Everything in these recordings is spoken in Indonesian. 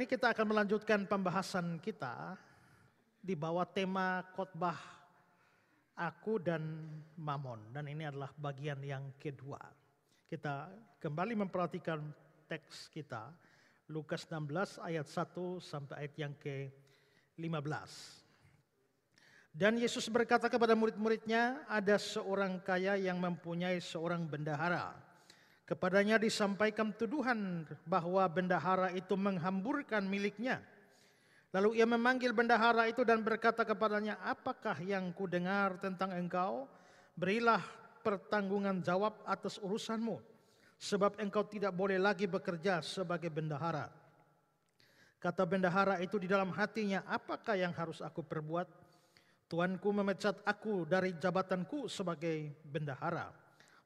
ini kita akan melanjutkan pembahasan kita di bawah tema khotbah aku dan Mamon. Dan ini adalah bagian yang kedua. Kita kembali memperhatikan teks kita, Lukas 16 ayat 1 sampai ayat yang ke-15. Dan Yesus berkata kepada murid-muridnya, ada seorang kaya yang mempunyai seorang bendahara. Kepadanya disampaikan tuduhan bahwa bendahara itu menghamburkan miliknya. Lalu ia memanggil bendahara itu dan berkata kepadanya, apakah yang kudengar tentang engkau? Berilah pertanggungan jawab atas urusanmu, sebab engkau tidak boleh lagi bekerja sebagai bendahara. Kata bendahara itu di dalam hatinya, apakah yang harus aku perbuat? Tuanku memecat aku dari jabatanku sebagai bendahara.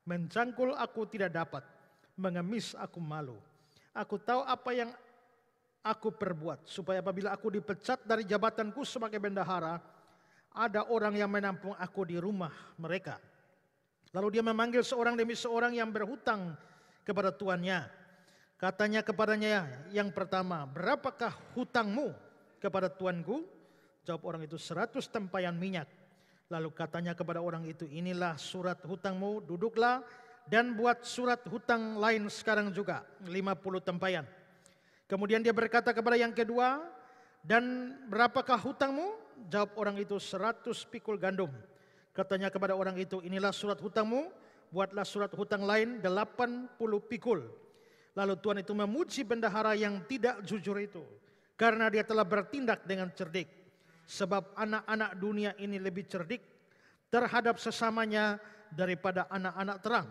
Mencangkul aku tidak dapat, mengemis aku malu. Aku tahu apa yang aku perbuat, supaya apabila aku dipecat dari jabatanku sebagai bendahara, ada orang yang menampung aku di rumah mereka. Lalu dia memanggil seorang demi seorang yang berhutang kepada tuannya. Katanya kepadanya yang pertama, berapakah hutangmu kepada tuanku? Jawab orang itu, 100 tempayan minyak. Lalu katanya kepada orang itu, inilah surat hutangmu, duduklah dan buat surat hutang lain sekarang juga, 50 tempayan. Kemudian dia berkata kepada yang kedua, dan berapakah hutangmu? Jawab orang itu, 100 pikul gandum. Katanya kepada orang itu, inilah surat hutangmu, buatlah surat hutang lain 80 pikul. Lalu tuan itu memuji bendahara yang tidak jujur itu, karena dia telah bertindak dengan cerdik. Sebab anak-anak dunia ini lebih cerdik terhadap sesamanya daripada anak-anak terang.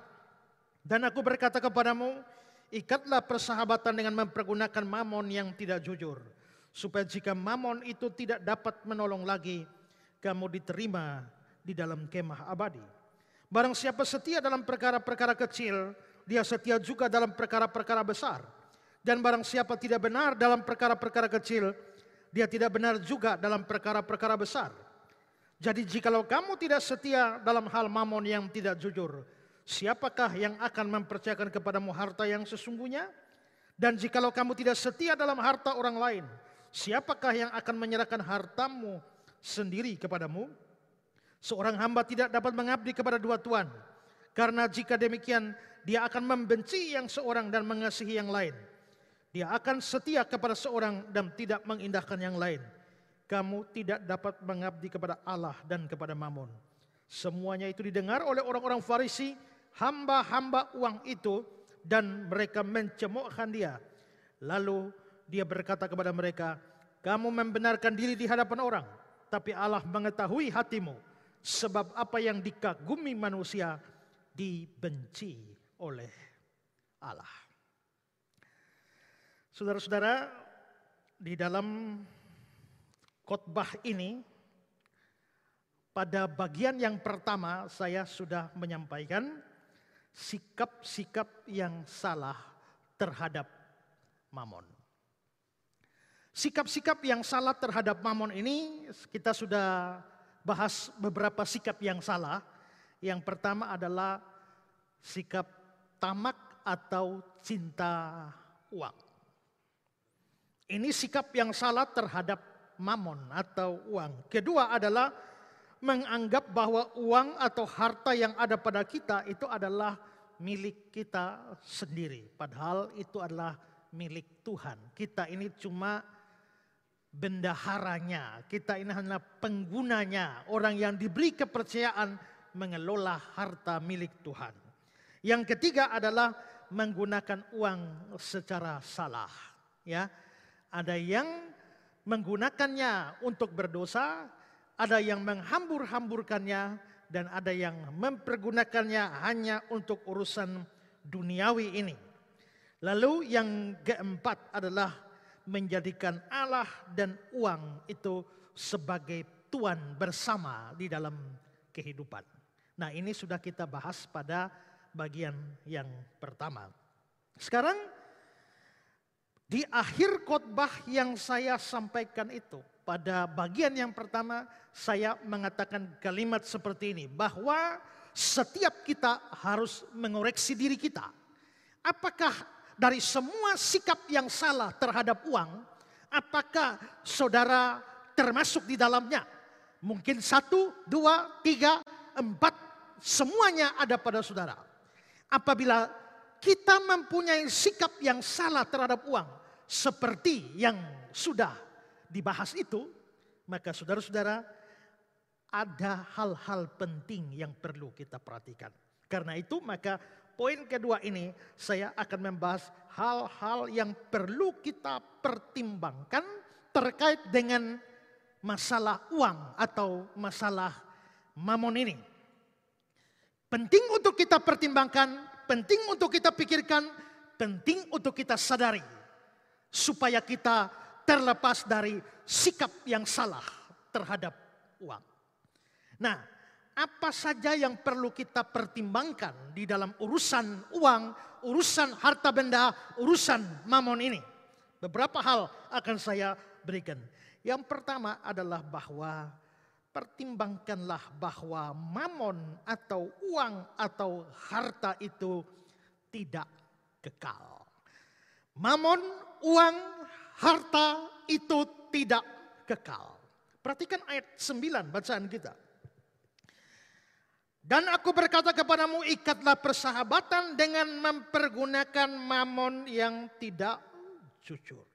Dan aku berkata kepadamu, ikatlah persahabatan dengan mempergunakan mamon yang tidak jujur, supaya jika mamon itu tidak dapat menolong lagi, kamu diterima di dalam kemah abadi. Barang siapa setia dalam perkara-perkara kecil, dia setia juga dalam perkara-perkara besar. Dan barang siapa tidak benar dalam perkara-perkara kecil, dia tidak benar juga dalam perkara-perkara besar. Jadi jikalau kamu tidak setia dalam hal mamon yang tidak jujur, siapakah yang akan mempercayakan kepadamu harta yang sesungguhnya? Dan jikalau kamu tidak setia dalam harta orang lain, siapakah yang akan menyerahkan hartamu sendiri kepadamu? Seorang hamba tidak dapat mengabdi kepada dua tuan, karena jika demikian dia akan membenci yang seorang dan mengasihi yang lain. Dia akan setia kepada seorang dan tidak mengindahkan yang lain. Kamu tidak dapat mengabdi kepada Allah dan kepada Mamon. Semuanya itu didengar oleh orang-orang Farisi, hamba-hamba uang itu, dan mereka mencemoohkan dia. Lalu dia berkata kepada mereka, kamu membenarkan diri di hadapan orang, tapi Allah mengetahui hatimu, sebab apa yang dikagumi manusia dibenci oleh Allah. Saudara-saudara, di dalam khotbah ini, pada bagian yang pertama saya sudah menyampaikan sikap-sikap yang salah terhadap mamon. Sikap-sikap yang salah terhadap mamon ini kita sudah bahas beberapa sikap yang salah. Yang pertama adalah sikap tamak atau cinta uang. Ini sikap yang salah terhadap mamon atau uang. Kedua adalah menganggap bahwa uang atau harta yang ada pada kita itu adalah milik kita sendiri. Padahal itu adalah milik Tuhan. Kita ini cuma bendaharanya. Kita ini hanya penggunanya. Orang yang diberi kepercayaan mengelola harta milik Tuhan. Yang ketiga adalah menggunakan uang secara salah. Ya. Ada yang menggunakannya untuk berdosa, ada yang menghambur-hamburkannya, dan ada yang mempergunakannya hanya untuk urusan duniawi ini. Lalu yang keempat adalah menjadikan Allah dan uang itu sebagai tuan bersama di dalam kehidupan. Nah, ini sudah kita bahas pada bagian yang pertama. Sekarang di akhir khotbah yang saya sampaikan itu, pada bagian yang pertama saya mengatakan kalimat seperti ini, bahwa setiap kita harus mengoreksi diri kita. Apakah dari semua sikap yang salah terhadap uang, Apakah saudara termasuk di dalamnya? Mungkin 1, 2, 3, 4, semuanya ada pada saudara. Apabila kita mempunyai sikap yang salah terhadap uang, seperti yang sudah dibahas itu, maka saudara-saudara, ada hal-hal penting yang perlu kita perhatikan. Karena itu maka poin kedua ini saya akan membahas hal-hal yang perlu kita pertimbangkan terkait dengan masalah uang atau masalah mamon ini. Penting untuk kita pertimbangkan, penting untuk kita pikirkan, penting untuk kita sadari. Supaya kita terlepas dari sikap yang salah terhadap uang. Nah, apa saja yang perlu kita pertimbangkan di dalam urusan uang, urusan harta benda, urusan mamon ini? Beberapa hal akan saya berikan. Yang pertama adalah bahwa pertimbangkanlah bahwa mamon atau uang atau harta itu tidak kekal. Mamon, uang, harta itu tidak kekal. Perhatikan ayat 9 bacaan kita. Dan aku berkata kepadamu, ikatlah persahabatan dengan mempergunakan mamon yang tidak jujur.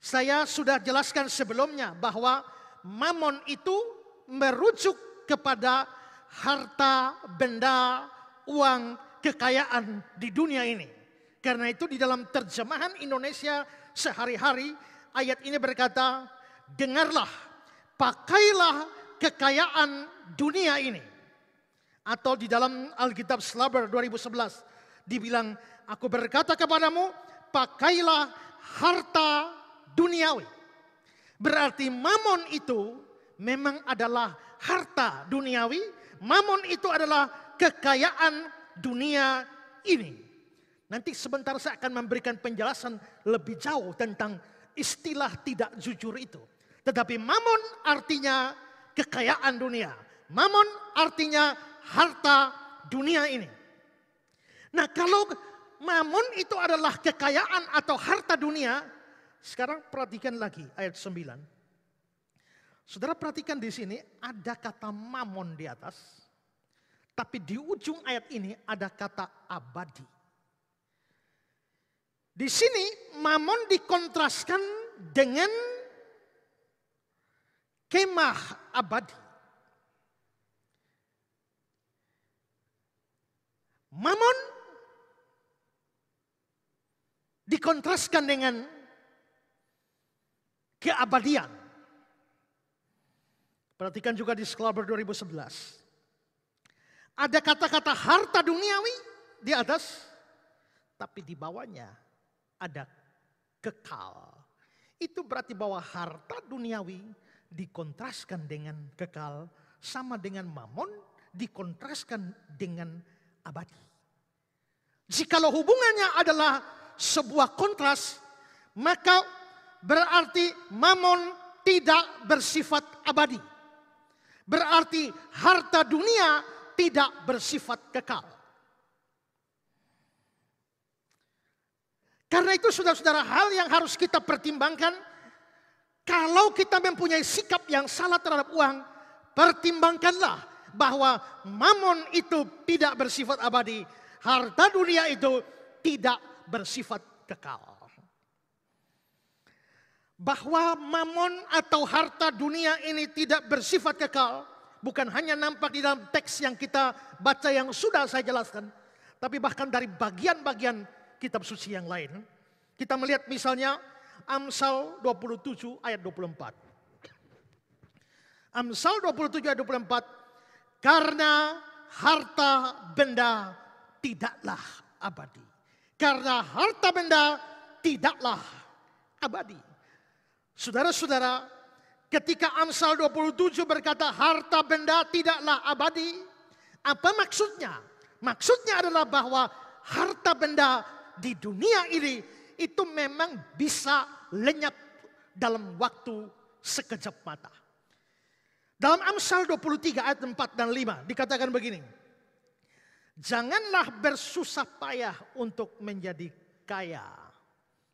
Saya sudah jelaskan sebelumnya bahwa mamon itu merujuk kepada harta, benda, uang, kekayaan di dunia ini. Karena itu di dalam terjemahan Indonesia sehari-hari, ayat ini berkata, dengarlah, pakailah kekayaan dunia ini. Atau di dalam Alkitab Slaber 2011 dibilang, aku berkata kepadamu, pakailah harta duniawi. Berarti mamon itu memang adalah harta duniawi. Mamon itu adalah kekayaan dunia ini. Nanti sebentar saya akan memberikan penjelasan lebih jauh tentang istilah tidak jujur itu. Tetapi mamon artinya kekayaan dunia. Mamon artinya harta dunia ini. Nah, kalau mamon itu adalah kekayaan atau harta dunia, sekarang perhatikan lagi ayat 9. Saudara perhatikan di sini ada kata mamon di atas, tapi di ujung ayat ini ada kata abadi. Di sini mamon dikontraskan dengan kemah abadi. Mamon dikontraskan dengan keabadian. Perhatikan juga di Schlaber 2011. Ada kata-kata harta duniawi di atas, tapi di bawahnya ada kekal. Itu berarti bahwa harta duniawi dikontraskan dengan kekal, sama dengan mamon dikontraskan dengan abadi. Jikalau hubungannya adalah sebuah kontras, maka berarti mamon tidak bersifat abadi. Berarti harta dunia tidak bersifat kekal. Karena itu saudara-saudara, hal yang harus kita pertimbangkan, kalau kita mempunyai sikap yang salah terhadap uang, pertimbangkanlah bahwa mamon itu tidak bersifat abadi, harta dunia itu tidak bersifat kekal. Bahwa mamon atau harta dunia ini tidak bersifat kekal, bukan hanya nampak di dalam teks yang kita baca yang sudah saya jelaskan, tapi bahkan dari bagian-bagian kitab suci yang lain. Kita melihat misalnya Amsal 27 ayat 24. Amsal 27 ayat 24. Karena harta benda tidaklah abadi. Karena harta benda tidaklah abadi. Saudara-saudara, ketika Amsal 27 berkata harta benda tidaklah abadi, apa maksudnya? Maksudnya adalah bahwa harta benda di dunia ini itu memang bisa lenyap dalam waktu sekejap mata. Dalam Amsal 23 ayat 4 dan 5 dikatakan begini. Janganlah bersusah payah untuk menjadi kaya.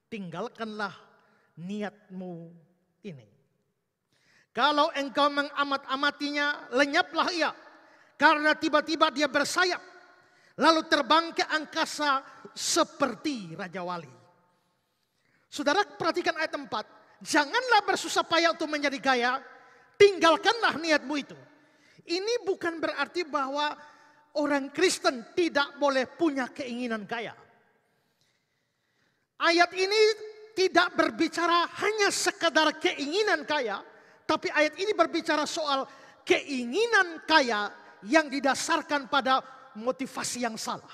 Tinggalkanlah niatmu ini. Kalau engkau mengamat-amatinya, lenyaplah ia. Karena tiba-tiba dia bersayap, lalu terbang ke angkasa seperti Raja Wali. Saudara perhatikan ayat 4. Janganlah bersusah payah untuk menjadi kaya, tinggalkanlah niatmu itu. Ini bukan berarti bahwa orang Kristen tidak boleh punya keinginan kaya. Ayat ini tidak berbicara hanya sekedar keinginan kaya, tapi ayat ini berbicara soal keinginan kaya yang didasarkan pada motivasi yang salah.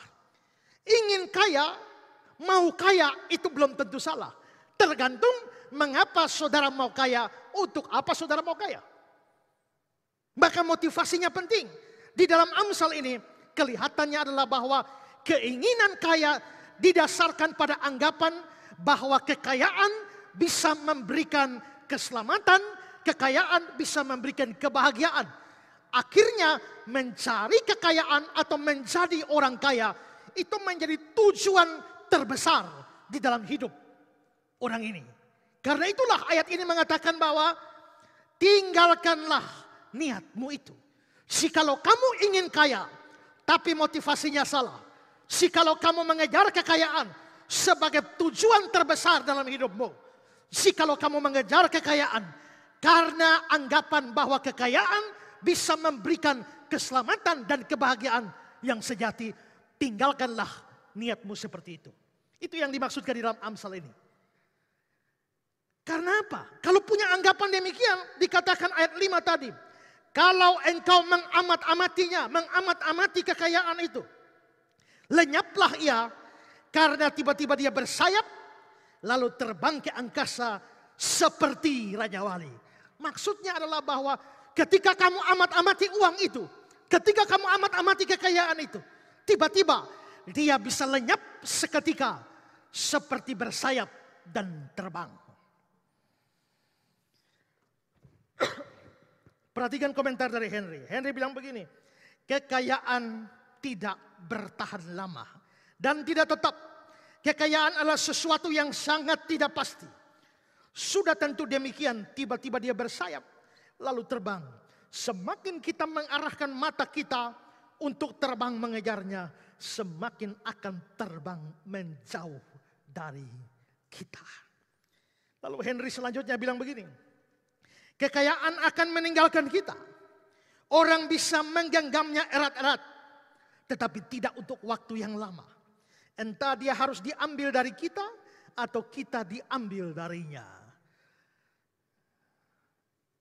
Ingin kaya, mau kaya itu belum tentu salah. Tergantung mengapa saudara mau kaya, untuk apa saudara mau kaya. Maka motivasinya penting. Di dalam Amsal ini kelihatannya adalah bahwa keinginan kaya didasarkan pada anggapan bahwa kekayaan bisa memberikan keselamatan, kekayaan bisa memberikan kebahagiaan. Akhirnya mencari kekayaan atau menjadi orang kaya itu menjadi tujuan terbesar di dalam hidup orang ini. Karena itulah ayat ini mengatakan bahwa tinggalkanlah niatmu itu. Jikalau kamu ingin kaya tapi motivasinya salah, jikalau kamu mengejar kekayaan sebagai tujuan terbesar dalam hidupmu, jikalau kamu mengejar kekayaan karena anggapan bahwa kekayaan bisa memberikan keselamatan dan kebahagiaan yang sejati, tinggalkanlah niatmu seperti itu. Itu yang dimaksudkan di dalam Amsal ini. Karena apa? Kalau punya anggapan demikian, dikatakan ayat 5 tadi. Kalau engkau mengamat-amatinya, mengamat-amati kekayaan itu, lenyaplah ia karena tiba-tiba dia bersayap, lalu terbang ke angkasa seperti Raja Wali. Maksudnya adalah bahwa ketika kamu amat-amati uang itu, ketika kamu amat-amati kekayaan itu, tiba-tiba dia bisa lenyap seketika seperti bersayap dan terbang. Perhatikan komentar dari Henry. Henry bilang begini, kekayaan tidak bertahan lama dan tidak tetap. Kekayaan adalah sesuatu yang sangat tidak pasti. Sudah tentu demikian, tiba-tiba dia bersayap lalu terbang. Semakin kita mengarahkan mata kita untuk terbang mengejarnya, semakin akan terbang menjauh dari kita. Lalu Henry selanjutnya bilang begini, kekayaan akan meninggalkan kita. Orang bisa menggenggamnya erat-erat, tetapi tidak untuk waktu yang lama. Entah dia harus diambil dari kita atau kita diambil darinya.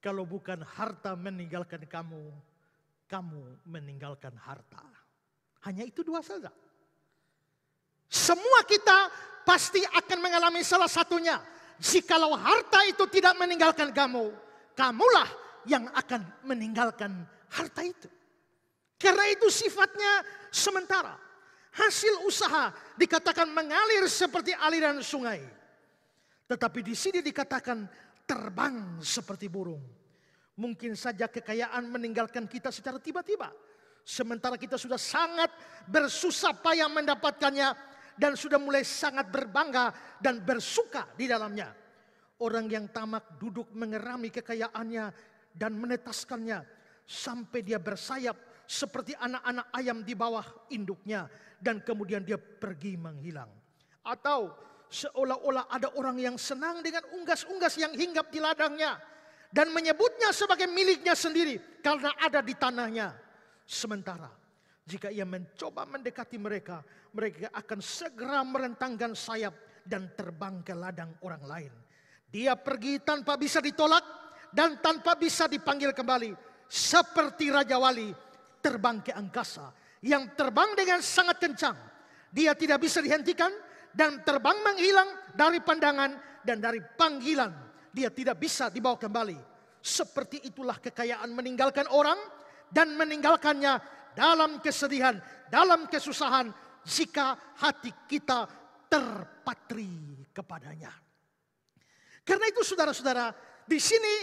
Kalau bukan harta meninggalkan kamu, kamu meninggalkan harta. Hanya itu dua saja. Semua kita pasti akan mengalami salah satunya. Jikalau harta itu tidak meninggalkan kamu, kamulah yang akan meninggalkan harta itu. Karena itu sifatnya sementara. Hasil usaha dikatakan mengalir seperti aliran sungai. Tetapi di sini dikatakan terbang seperti burung. Mungkin saja kekayaan meninggalkan kita secara tiba-tiba. Sementara kita sudah sangat bersusah payah mendapatkannya dan sudah mulai sangat berbangga dan bersuka di dalamnya. Orang yang tamak duduk mengerami kekayaannya dan menetaskannya sampai dia bersayap seperti anak-anak ayam di bawah induknya dan kemudian dia pergi menghilang. Atau seolah-olah ada orang yang senang dengan unggas-unggas yang hinggap di ladangnya dan menyebutnya sebagai miliknya sendiri karena ada di tanahnya. Sementara jika ia mencoba mendekati mereka, mereka akan segera merentangkan sayap dan terbang ke ladang orang lain. Dia pergi tanpa bisa ditolak dan tanpa bisa dipanggil kembali. Seperti Raja Wali terbang ke angkasa, yang terbang dengan sangat kencang. Dia tidak bisa dihentikan dan terbang menghilang dari pandangan dan dari panggilan. Dia tidak bisa dibawa kembali. Seperti itulah kekayaan meninggalkan orang dan meninggalkannya dalam kesedihan, dalam kesusahan, jika hati kita terpatri kepadanya. Karena itu saudara-saudara, di sini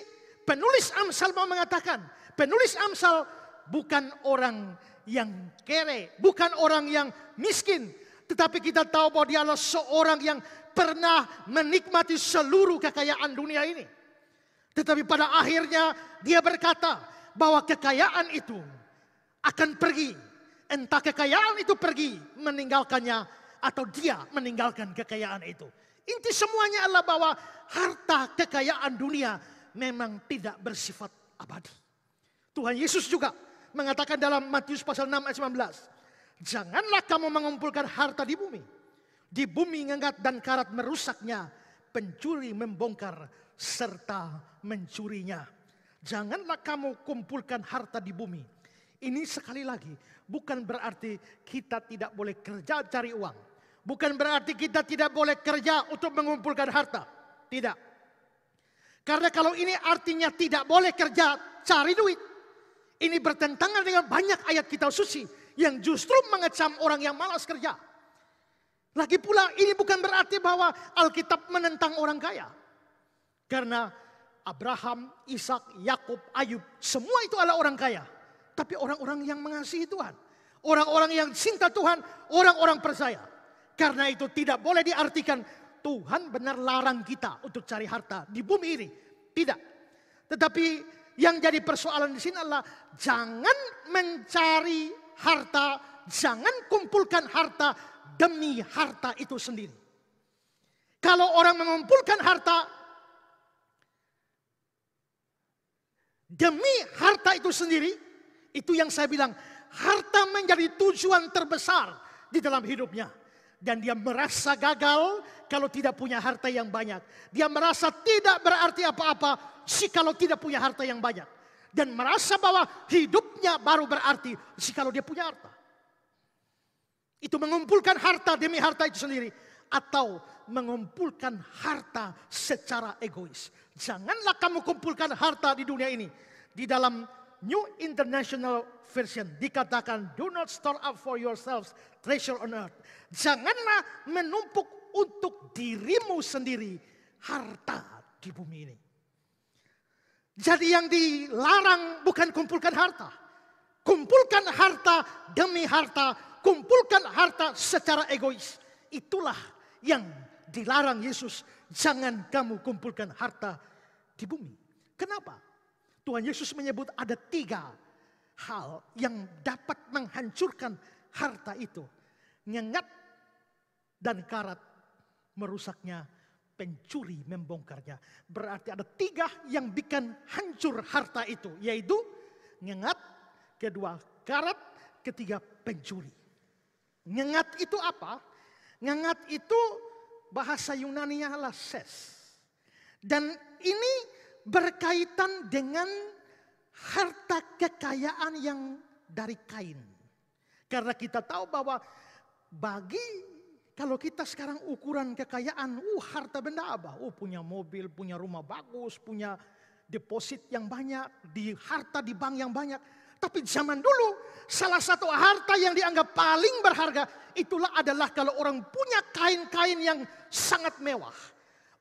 penulis Amsal mau mengatakan, penulis Amsal bukan orang yang kere, bukan orang yang miskin, tetapi kita tahu bahwa dia adalah seorang yang pernah menikmati seluruh kekayaan dunia ini. Tetapi pada akhirnya dia berkata bahwa kekayaan itu akan pergi. Entah kekayaan itu pergi meninggalkannya atau dia meninggalkan kekayaan itu. Inti semuanya adalah bahwa harta kekayaan dunia memang tidak bersifat abadi. Tuhan Yesus juga mengatakan dalam Matius pasal 6 ayat 19. Janganlah kamu mengumpulkan harta di bumi. Di bumi ngengat dan karat merusaknya. Pencuri membongkar serta mencurinya. Janganlah kamu kumpulkan harta di bumi. Ini sekali lagi bukan berarti kita tidak boleh kerja cari uang. Bukan berarti kita tidak boleh kerja untuk mengumpulkan harta. Tidak. Karena kalau ini artinya tidak boleh kerja cari duit. Ini bertentangan dengan banyak ayat kitab suci yang justru mengecam orang yang malas kerja. Lagi pula ini bukan berarti bahwa Alkitab menentang orang kaya. Karena Abraham, Ishak, Yakub, Ayub, semua itu adalah orang kaya. Tapi orang-orang yang mengasihi Tuhan. Orang-orang yang cinta Tuhan, orang-orang percaya. Karena itu tidak boleh diartikan Tuhan benar larang kita untuk cari harta di bumi ini. Tidak. Tetapi yang jadi persoalan di sini adalah jangan mencari harta, jangan kumpulkan harta demi harta itu sendiri. Kalau orang mengumpulkan harta demi harta itu sendiri, itu yang saya bilang, harta menjadi tujuan terbesar di dalam hidupnya. Dan dia merasa gagal kalau tidak punya harta yang banyak. Dia merasa tidak berarti apa-apa jikalau tidak punya harta yang banyak. Dan merasa bahwa hidupnya baru berarti jikalau dia punya harta. Itu mengumpulkan harta demi harta itu sendiri. Atau mengumpulkan harta secara egois. Janganlah kamu kumpulkan harta di dunia ini. Di dalam New International Version dikatakan, do not store up for yourselves treasure on earth. Janganlah menumpuk untuk dirimu sendiri harta di bumi ini. Jadi yang dilarang bukan kumpulkan harta. Kumpulkan harta demi harta. Kumpulkan harta secara egois. Itulah yang dilarang Yesus. Jangan kamu kumpulkan harta di bumi. Kenapa? Tuhan Yesus menyebut ada 3 hal yang dapat menghancurkan harta itu. Ngengat dan karat merusaknya, pencuri membongkarnya. Berarti ada 3 yang bikin hancur harta itu. Yaitu ngengat, kedua karat, ketiga pencuri. Ngengat itu apa? Ngengat itu bahasa Yunani-nya adalah ses. Dan ini berkaitan dengan harta kekayaan yang dari Kain. Karena kita tahu bahwa kalau kita sekarang ukuran kekayaan, harta benda apa? Punya mobil, punya rumah bagus, punya deposit yang banyak, harta di bank yang banyak. Tapi zaman dulu salah satu harta yang dianggap paling berharga itulah adalah kalau orang punya kain-kain yang sangat mewah.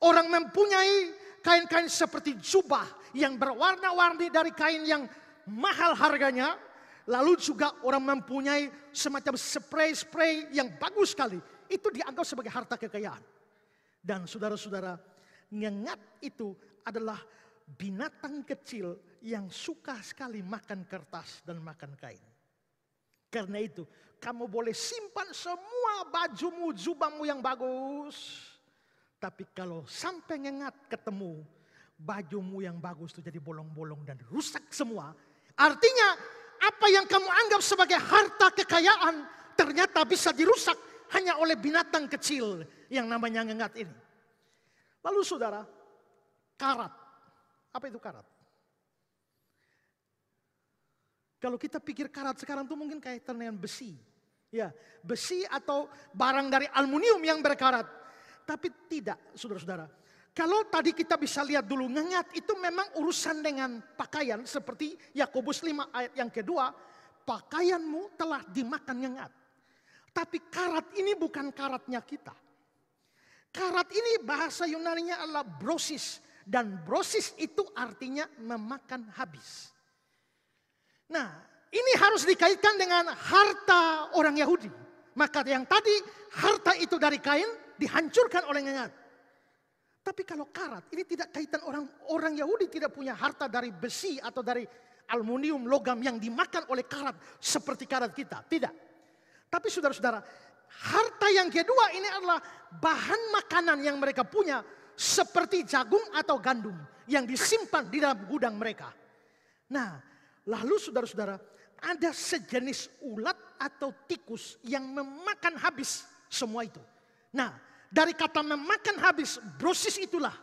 Orang mempunyai kain-kain seperti jubah yang berwarna-warni dari kain yang mahal harganya. Lalu juga orang mempunyai semacam spray-spray yang bagus sekali. Itu dianggap sebagai harta kekayaan. Dan saudara-saudara, ngengat itu adalah binatang kecil yang suka sekali makan kertas dan makan kain. Karena itu, kamu boleh simpan semua bajumu, jubahmu yang bagus. Tapi kalau sampai ngengat ketemu, bajumu yang bagus itu jadi bolong-bolong dan rusak semua. Artinya, apa yang kamu anggap sebagai harta kekayaan ternyata bisa dirusak hanya oleh binatang kecil yang namanya ngengat ini. Lalu saudara, karat. Apa itu karat? Kalau kita pikir karat sekarang itu mungkin kaitan dengan besi. Ya, besi atau barang dari aluminium yang berkarat. Tapi tidak, saudara-saudara. Kalau tadi kita bisa lihat dulu, ngengat itu memang urusan dengan pakaian. Seperti Yakobus 5 ayat yang kedua, pakaianmu telah dimakan ngengat. Tapi karat ini bukan karatnya kita. Karat ini bahasa Yunaninya adalah brosis. Dan brosis itu artinya memakan habis. Nah, ini harus dikaitkan dengan harta orang Yahudi. Maka yang tadi harta itu dari kain, dihancurkan oleh ngengat. Tapi kalau karat, ini tidak kaitan orang Yahudi tidak punya harta dari besi atau dari aluminium, logam yang dimakan oleh karat seperti karat kita. Tidak. Tapi saudara-saudara, harta yang kedua ini adalah bahan makanan yang mereka punya seperti jagung atau gandum yang disimpan di dalam gudang mereka. Nah, lalu saudara-saudara, ada sejenis ulat atau tikus yang memakan habis semua itu. Nah, dari kata memakan habis, brosis itulah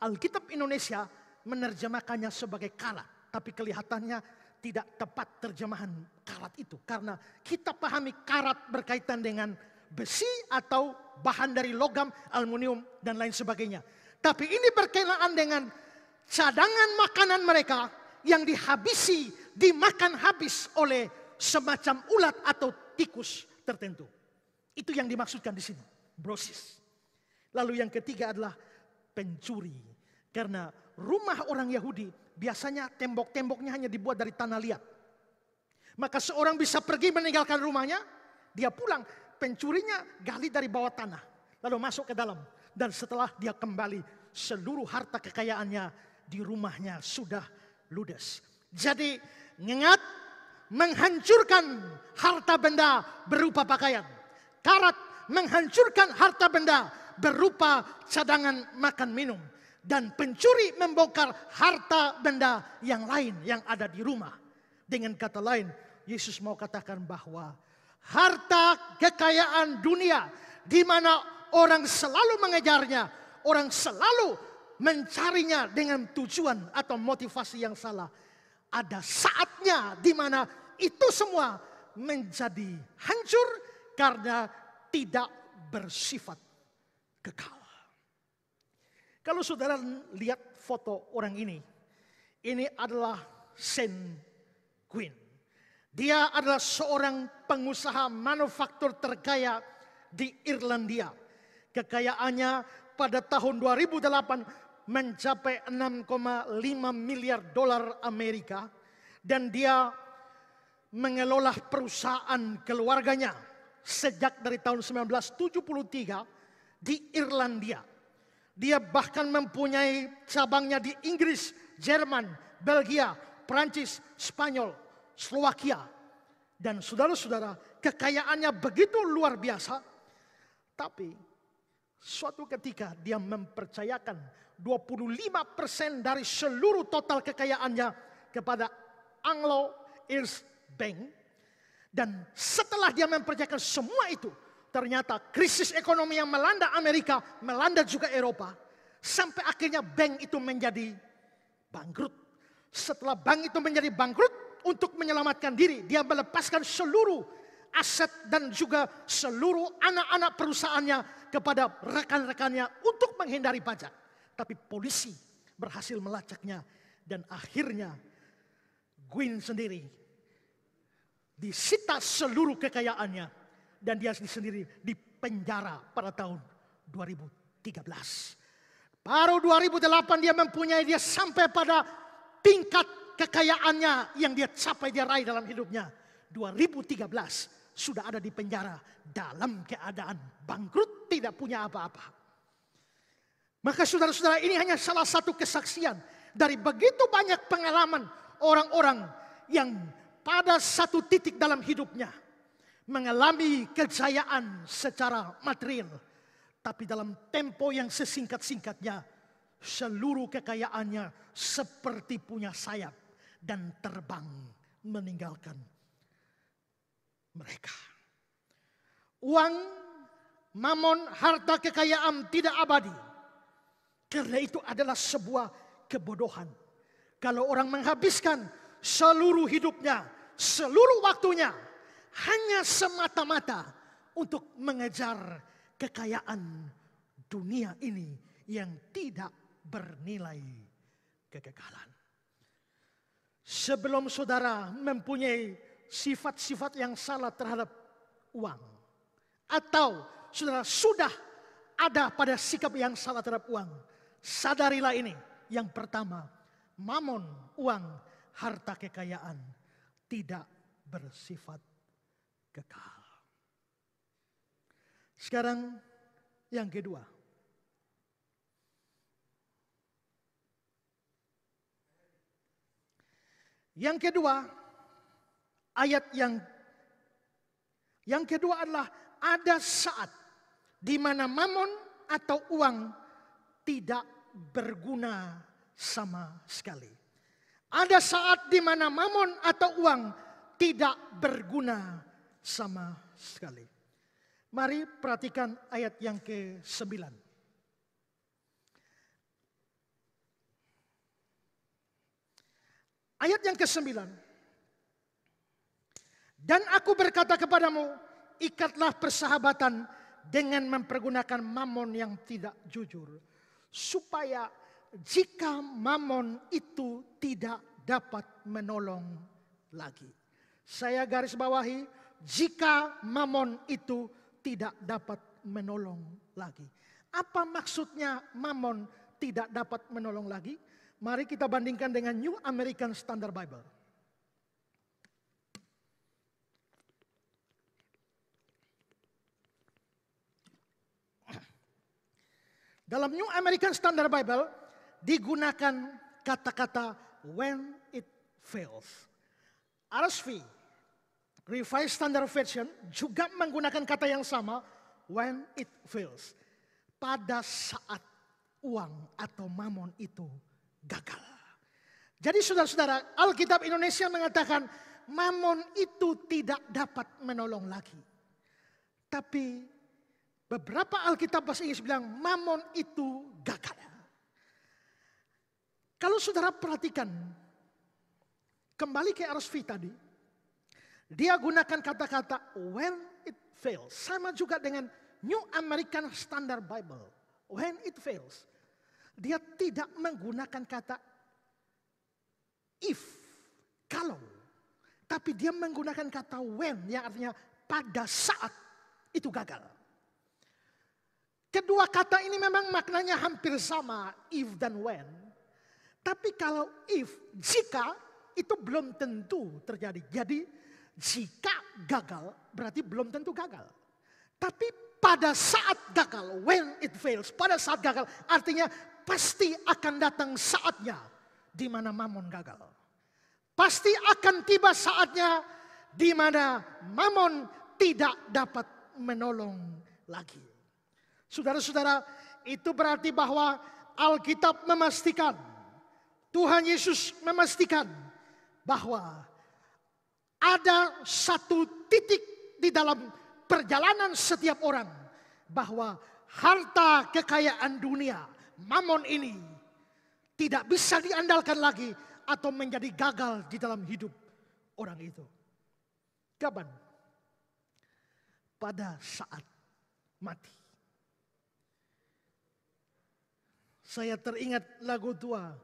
Alkitab Indonesia menerjemahkannya sebagai karat. Tapi kelihatannya tidak tepat terjemahan karat itu. Karena kita pahami karat berkaitan dengan besi atau bahan dari logam, aluminium, dan lain sebagainya. Tapi ini berkenaan dengan cadangan makanan mereka yang dihabisi, dimakan habis oleh semacam ulat atau tikus tertentu. Itu yang dimaksudkan di sini, brosis. Lalu yang ketiga adalah pencuri. Karena rumah orang Yahudi biasanya tembok-temboknya hanya dibuat dari tanah liat. Maka seorang bisa pergi meninggalkan rumahnya, dia pulang, pencurinya gali dari bawah tanah, lalu masuk ke dalam. Dan setelah dia kembali, seluruh harta kekayaannya di rumahnya sudah ludes. Jadi ngengat menghancurkan harta benda berupa pakaian. Karat menghancurkan harta benda berupa cadangan makan minum. Dan pencuri membongkar harta benda yang lain yang ada di rumah. Dengan kata lain, Yesus mau katakan bahwa harta kekayaan dunia di mana orang selalu mengejarnya, orang selalu mencarinya dengan tujuan atau motivasi yang salah. Ada saatnya di mana itu semua menjadi hancur karena tidak bersifat kekal. Kalau saudara lihat foto orang ini adalah Saint Quinn. Dia adalah seorang pengusaha manufaktur terkaya di Irlandia. Kekayaannya pada tahun 2008 mencapai 6,5 miliar dolar Amerika. Dan dia mengelola perusahaan keluarganya sejak dari tahun 1973 di Irlandia. Dia bahkan mempunyai cabangnya di Inggris, Jerman, Belgia, Prancis, Spanyol, Slovakia. Dan saudara-saudara, kekayaannya begitu luar biasa. Tapi suatu ketika dia mempercayakan 25% dari seluruh total kekayaannya kepada Anglo-Irish Bank. Dan setelah dia mempercayakan semua itu, ternyata krisis ekonomi yang melanda Amerika, melanda juga Eropa. Sampai akhirnya bank itu menjadi bangkrut. Setelah bank itu menjadi bangkrut, untuk menyelamatkan diri, dia melepaskan seluruh aset dan juga seluruh anak-anak perusahaannya kepada rekan-rekannya untuk menghindari pajak. Tapi polisi berhasil melacaknya dan akhirnya Gwyn sendiri disita seluruh kekayaannya dan dia sendiri dipenjara pada tahun 2013. Baru 2008 dia sampai pada tingkat kekayaannya yang dia capai, dia raih dalam hidupnya. 2013 sudah ada di penjara dalam keadaan bangkrut, tidak punya apa-apa. Maka saudara-saudara, ini hanya salah satu kesaksian dari begitu banyak pengalaman orang-orang yang pada satu titik dalam hidupnya mengalami kejayaan secara material. Tapi dalam tempo yang sesingkat-singkatnya, seluruh kekayaannya seperti punya sayap dan terbang meninggalkan mereka. Uang, mamon, harta kekayaan tidak abadi. Karena itu adalah sebuah kebodohan. Kalau orang menghabiskan seluruh hidupnya, seluruh waktunya hanya semata-mata untuk mengejar kekayaan dunia ini yang tidak bernilai kekekalan. Sebelum saudara mempunyai sifat-sifat yang salah terhadap uang, atau saudara sudah ada pada sikap yang salah terhadap uang, sadarilah ini. Yang pertama, mamon, uang, harta kekayaan tidak bersifat kekal. Sekarang yang kedua. Yang kedua, ayat yang kedua adalah ada saat di mana mamon atau uang tidak berguna sama sekali. Ada saat di mana mamon atau uang tidak berguna sama sekali. Mari perhatikan ayat yang ke-9. Ayat yang ke-9. Dan aku berkata kepadamu, ikatlah persahabatan dengan mempergunakan mamon yang tidak jujur. Supaya jika mamon itu tidak dapat menolong lagi. Saya garis bawahi, jika mamon itu tidak dapat menolong lagi. Apa maksudnya mamon tidak dapat menolong lagi? Mari kita bandingkan dengan New American Standard Bible. Dalam New American Standard Bible digunakan kata-kata when it fails. RSV, Revised Standard Version, juga menggunakan kata yang sama, when it fails. Pada saat uang atau mamon itu gagal. Jadi saudara-saudara, Alkitab Indonesia mengatakan mamon itu tidak dapat menolong lagi. Tapi beberapa Alkitab bahasa Inggris bilang mamon itu gagal. Kalau saudara perhatikan, kembali ke RSV tadi, dia gunakan kata-kata when it fails. Sama juga dengan New American Standard Bible. When it fails. Dia tidak menggunakan kata if, kalau. Tapi dia menggunakan kata when yang artinya pada saat itu gagal. Kedua kata ini memang maknanya hampir sama, if dan when. Tapi kalau if, jika, itu belum tentu terjadi. Jadi jika gagal berarti belum tentu gagal. Tapi pada saat gagal, when it fails, pada saat gagal artinya pasti akan datang saatnya di mana mamon gagal. Pasti akan tiba saatnya di mana mamon tidak dapat menolong lagi. Saudara-saudara, itu berarti bahwa Alkitab memastikan, Tuhan Yesus memastikan bahwa ada satu titik di dalam perjalanan setiap orang bahwa harta kekayaan dunia, mamon ini tidak bisa diandalkan lagi atau menjadi gagal di dalam hidup orang itu. Kapan? Pada saat mati. Saya teringat lagu tua.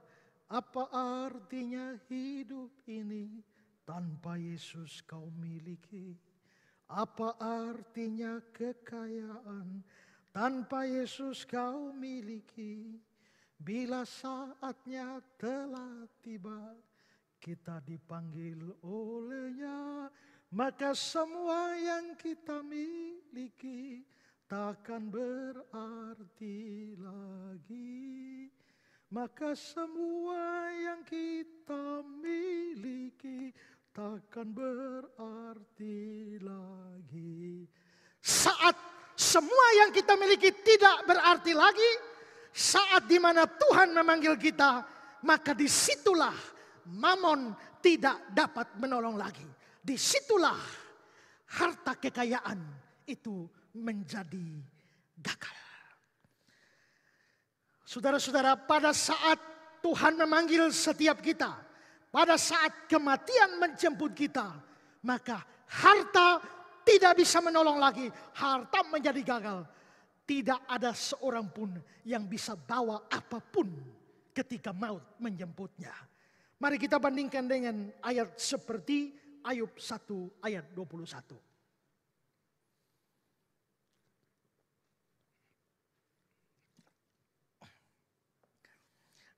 Apa artinya hidup ini tanpa Yesus kau miliki? Apa artinya kekayaan tanpa Yesus kau miliki? Bila saatnya telah tiba, kita dipanggil olehnya, maka semua yang kita miliki takkan berarti lagi. Maka semua yang kita miliki takkan berarti lagi. Saat semua yang kita miliki tidak berarti lagi, saat dimana Tuhan memanggil kita, maka disitulah mamon tidak dapat menolong lagi. Disitulah harta kekayaan itu menjadi gagal. Saudara-saudara, pada saat Tuhan memanggil setiap kita, pada saat kematian menjemput kita, maka harta tidak bisa menolong lagi. Harta menjadi gagal. Tidak ada seorang pun yang bisa bawa apapun ketika maut menjemputnya. Mari kita bandingkan dengan ayat seperti Ayub 1 ayat 21.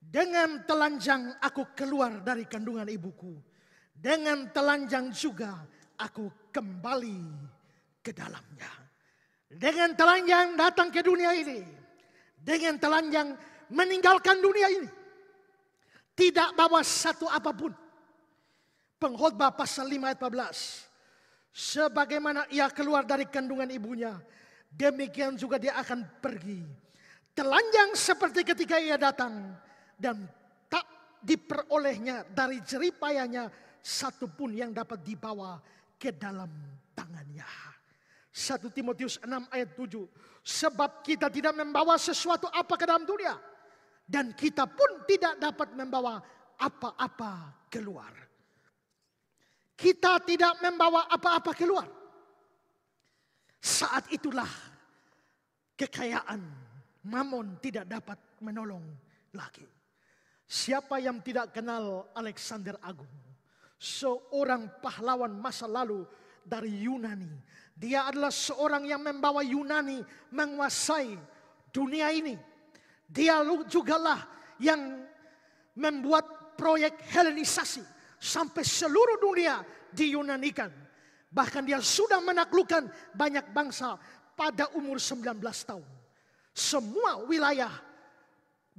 Dengan telanjang aku keluar dari kandungan ibuku. Dengan telanjang juga aku kembali ke dalamnya. dengan telanjang datang ke dunia ini, dengan telanjang meninggalkan dunia ini, tidak bawa satu apapun. Pengkhotbah pasal 5 ayat 14. Sebagaimana ia keluar dari kandungan ibunya, demikian juga dia akan pergi. Telanjang seperti ketika ia datang, dan tak diperolehnya dari jeripayanya satupun yang dapat dibawa ke dalam tangannya. 1 Timotius 6 ayat 7. Sebab kita tidak membawa sesuatu apa ke dalam dunia, dan kita pun tidak dapat membawa apa-apa keluar. Kita tidak membawa apa-apa keluar. Saat itulah kekayaan Mamon tidak dapat menolong lagi. Siapa yang tidak kenal Alexander Agung? Seorang pahlawan masa lalu dari Yunani. Dia adalah seorang yang membawa Yunani menguasai dunia ini. Dia jugalah yang membuat proyek Helenisasi. Sampai seluruh dunia diyunanikan. Bahkan dia sudah menaklukkan banyak bangsa pada umur 19 tahun. Semua wilayah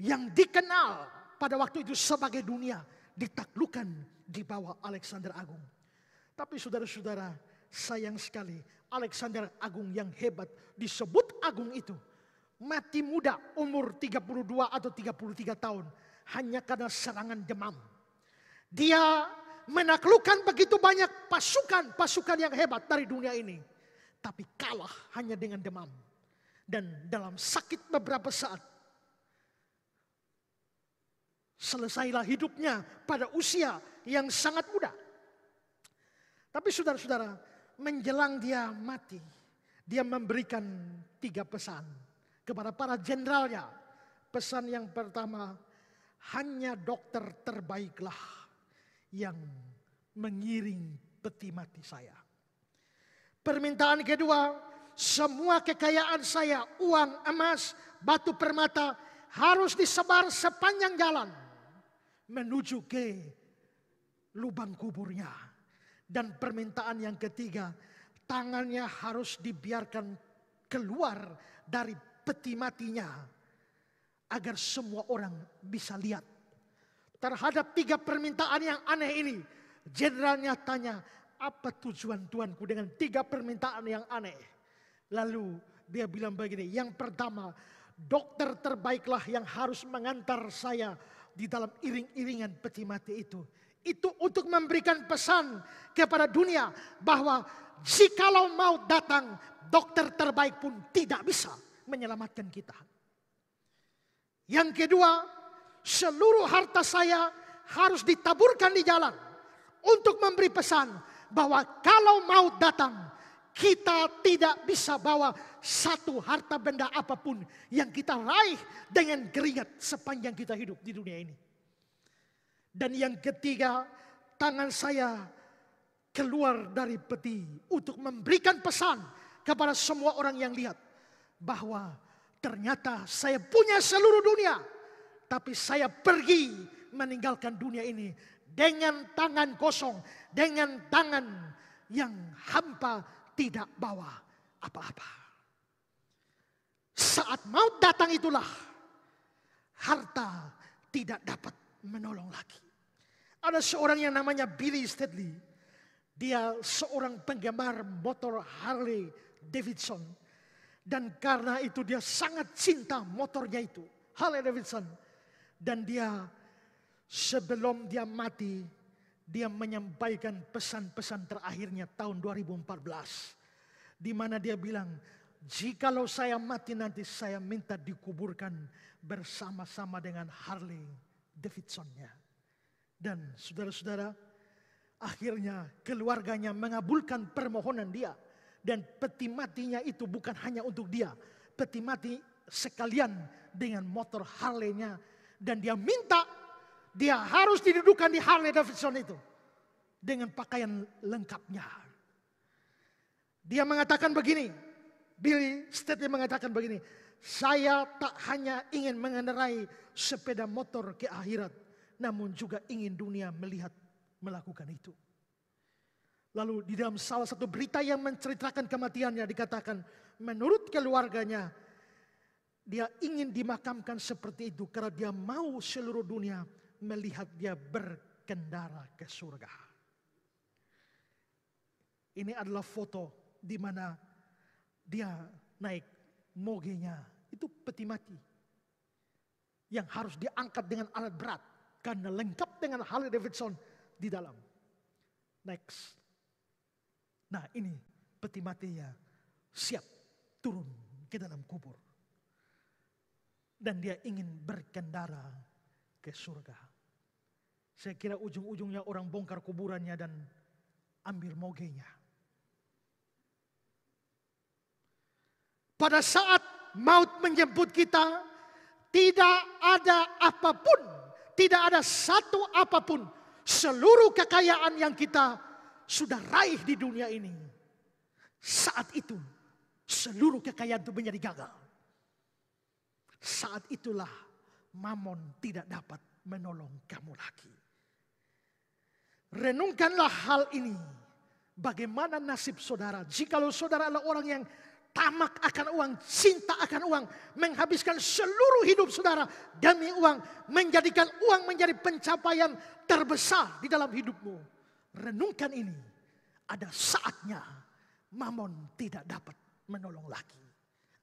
yang dikenal pada waktu itu sebagai dunia ditaklukkan di bawah Alexander Agung. Tapi saudara-saudara, sayang sekali Alexander Agung yang hebat disebut Agung itu mati muda umur 32 atau 33 tahun hanya karena serangan demam. Dia menaklukkan begitu banyak pasukan yang hebat dari dunia ini. Tapi kalah hanya dengan demam. Dan dalam sakit beberapa saat. Selesailah hidupnya pada usia yang sangat muda. Tapi saudara-saudara, menjelang dia mati, dia memberikan 3 pesan kepada para jenderalnya. Pesan yang pertama, hanya dokter terbaiklah yang mengiring peti mati saya. Permintaan kedua, semua kekayaan saya, uang, emas, batu permata harus disebar sepanjang jalan menuju ke lubang kuburnya. Dan permintaan yang ketiga, tangannya harus dibiarkan keluar dari peti matinya agar semua orang bisa lihat. Terhadap 3 permintaan yang aneh ini, jenderalnya tanya, apa tujuan tuanku dengan 3 permintaan yang aneh? Lalu dia bilang begini, yang pertama, dokter terbaiklah yang harus mengantar saya di dalam iring-iringan peti mati itu. Itu untuk memberikan pesan kepada dunia bahwa jikalau maut datang, dokter terbaik pun tidak bisa menyelamatkan kita. Yang kedua, seluruh harta saya harus ditaburkan di jalan untuk memberi pesan bahwa kalau maut datang, kita tidak bisa bawa satu harta benda apapun yang kita raih dengan keringat sepanjang kita hidup di dunia ini. Dan yang ketiga, tangan saya keluar dari peti untuk memberikan pesan kepada semua orang yang lihat bahwa ternyata saya punya seluruh dunia. Tapi saya pergi meninggalkan dunia ini dengan tangan kosong, dengan tangan yang hampa, tidak bawa apa-apa. Saat maut datang itulah harta tidak dapat menolong lagi. Ada seorang yang namanya Billy Steadley. Dia seorang penggemar motor Harley Davidson. Dan karena itu dia sangat cinta motornya itu, Harley Davidson. Dan dia sebelum dia mati, dia menyampaikan pesan-pesan terakhirnya tahun 2014. Di mana dia bilang, jikalau saya mati nanti saya minta dikuburkan bersama-sama dengan Harley Davidsonnya. Dan saudara-saudara, akhirnya keluarganya mengabulkan permohonan dia. Dan peti matinya itu bukan hanya untuk dia. Peti mati sekalian dengan motor Harley-nya. Dan dia minta dia harus didudukan di Harley Davidson itu dengan pakaian lengkapnya. Dia mengatakan begini, Billy Steadley mengatakan begini, saya tak hanya ingin mengendarai sepeda motor ke akhirat, namun juga ingin dunia melihat melakukan itu. Lalu di dalam salah satu berita yang menceritakan kematiannya dikatakan menurut keluarganya, dia ingin dimakamkan seperti itu karena dia mau seluruh dunia melihat dia berkendara ke surga. Ini adalah foto di mana dia naik mogenya. Itu peti mati yang harus diangkat dengan alat berat karena lengkap dengan Harley Davidson di dalam. Next. Nah, ini peti matinya siap turun ke dalam kubur. Dan dia ingin berkendara ke surga. Saya kira ujung-ujungnya orang bongkar kuburannya dan ambil mogenya. Pada saat maut menjemput kita, tidak ada apapun, tidak ada satu apapun, seluruh kekayaan yang kita sudah raih di dunia ini, saat itu seluruh kekayaan itu menjadi gagal. Saat itulah Mamon tidak dapat menolong kamu lagi. Renungkanlah hal ini. Bagaimana nasib saudara? Jikalau saudara adalah orang yang tamak akan uang, cinta akan uang, menghabiskan seluruh hidup saudara demi uang, menjadikan uang menjadi pencapaian terbesar di dalam hidupmu. Renungkan ini. Ada saatnya Mamon tidak dapat menolong lagi.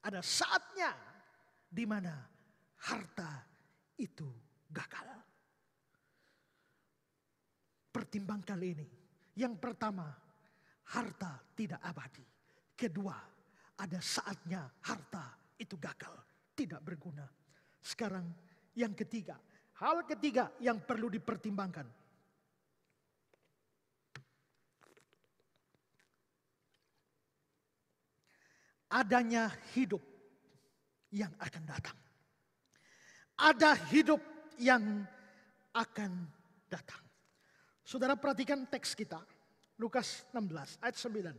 Ada saatnya di mana harta itu gagal. Pertimbangkan ini. Yang pertama, harta tidak abadi. Kedua, ada saatnya harta itu gagal, tidak berguna. Sekarang yang ketiga, hal ketiga yang perlu dipertimbangkan. Adanya hidup yang akan datang. Ada hidup yang akan datang. Saudara perhatikan teks kita. Lukas 16 ayat 9.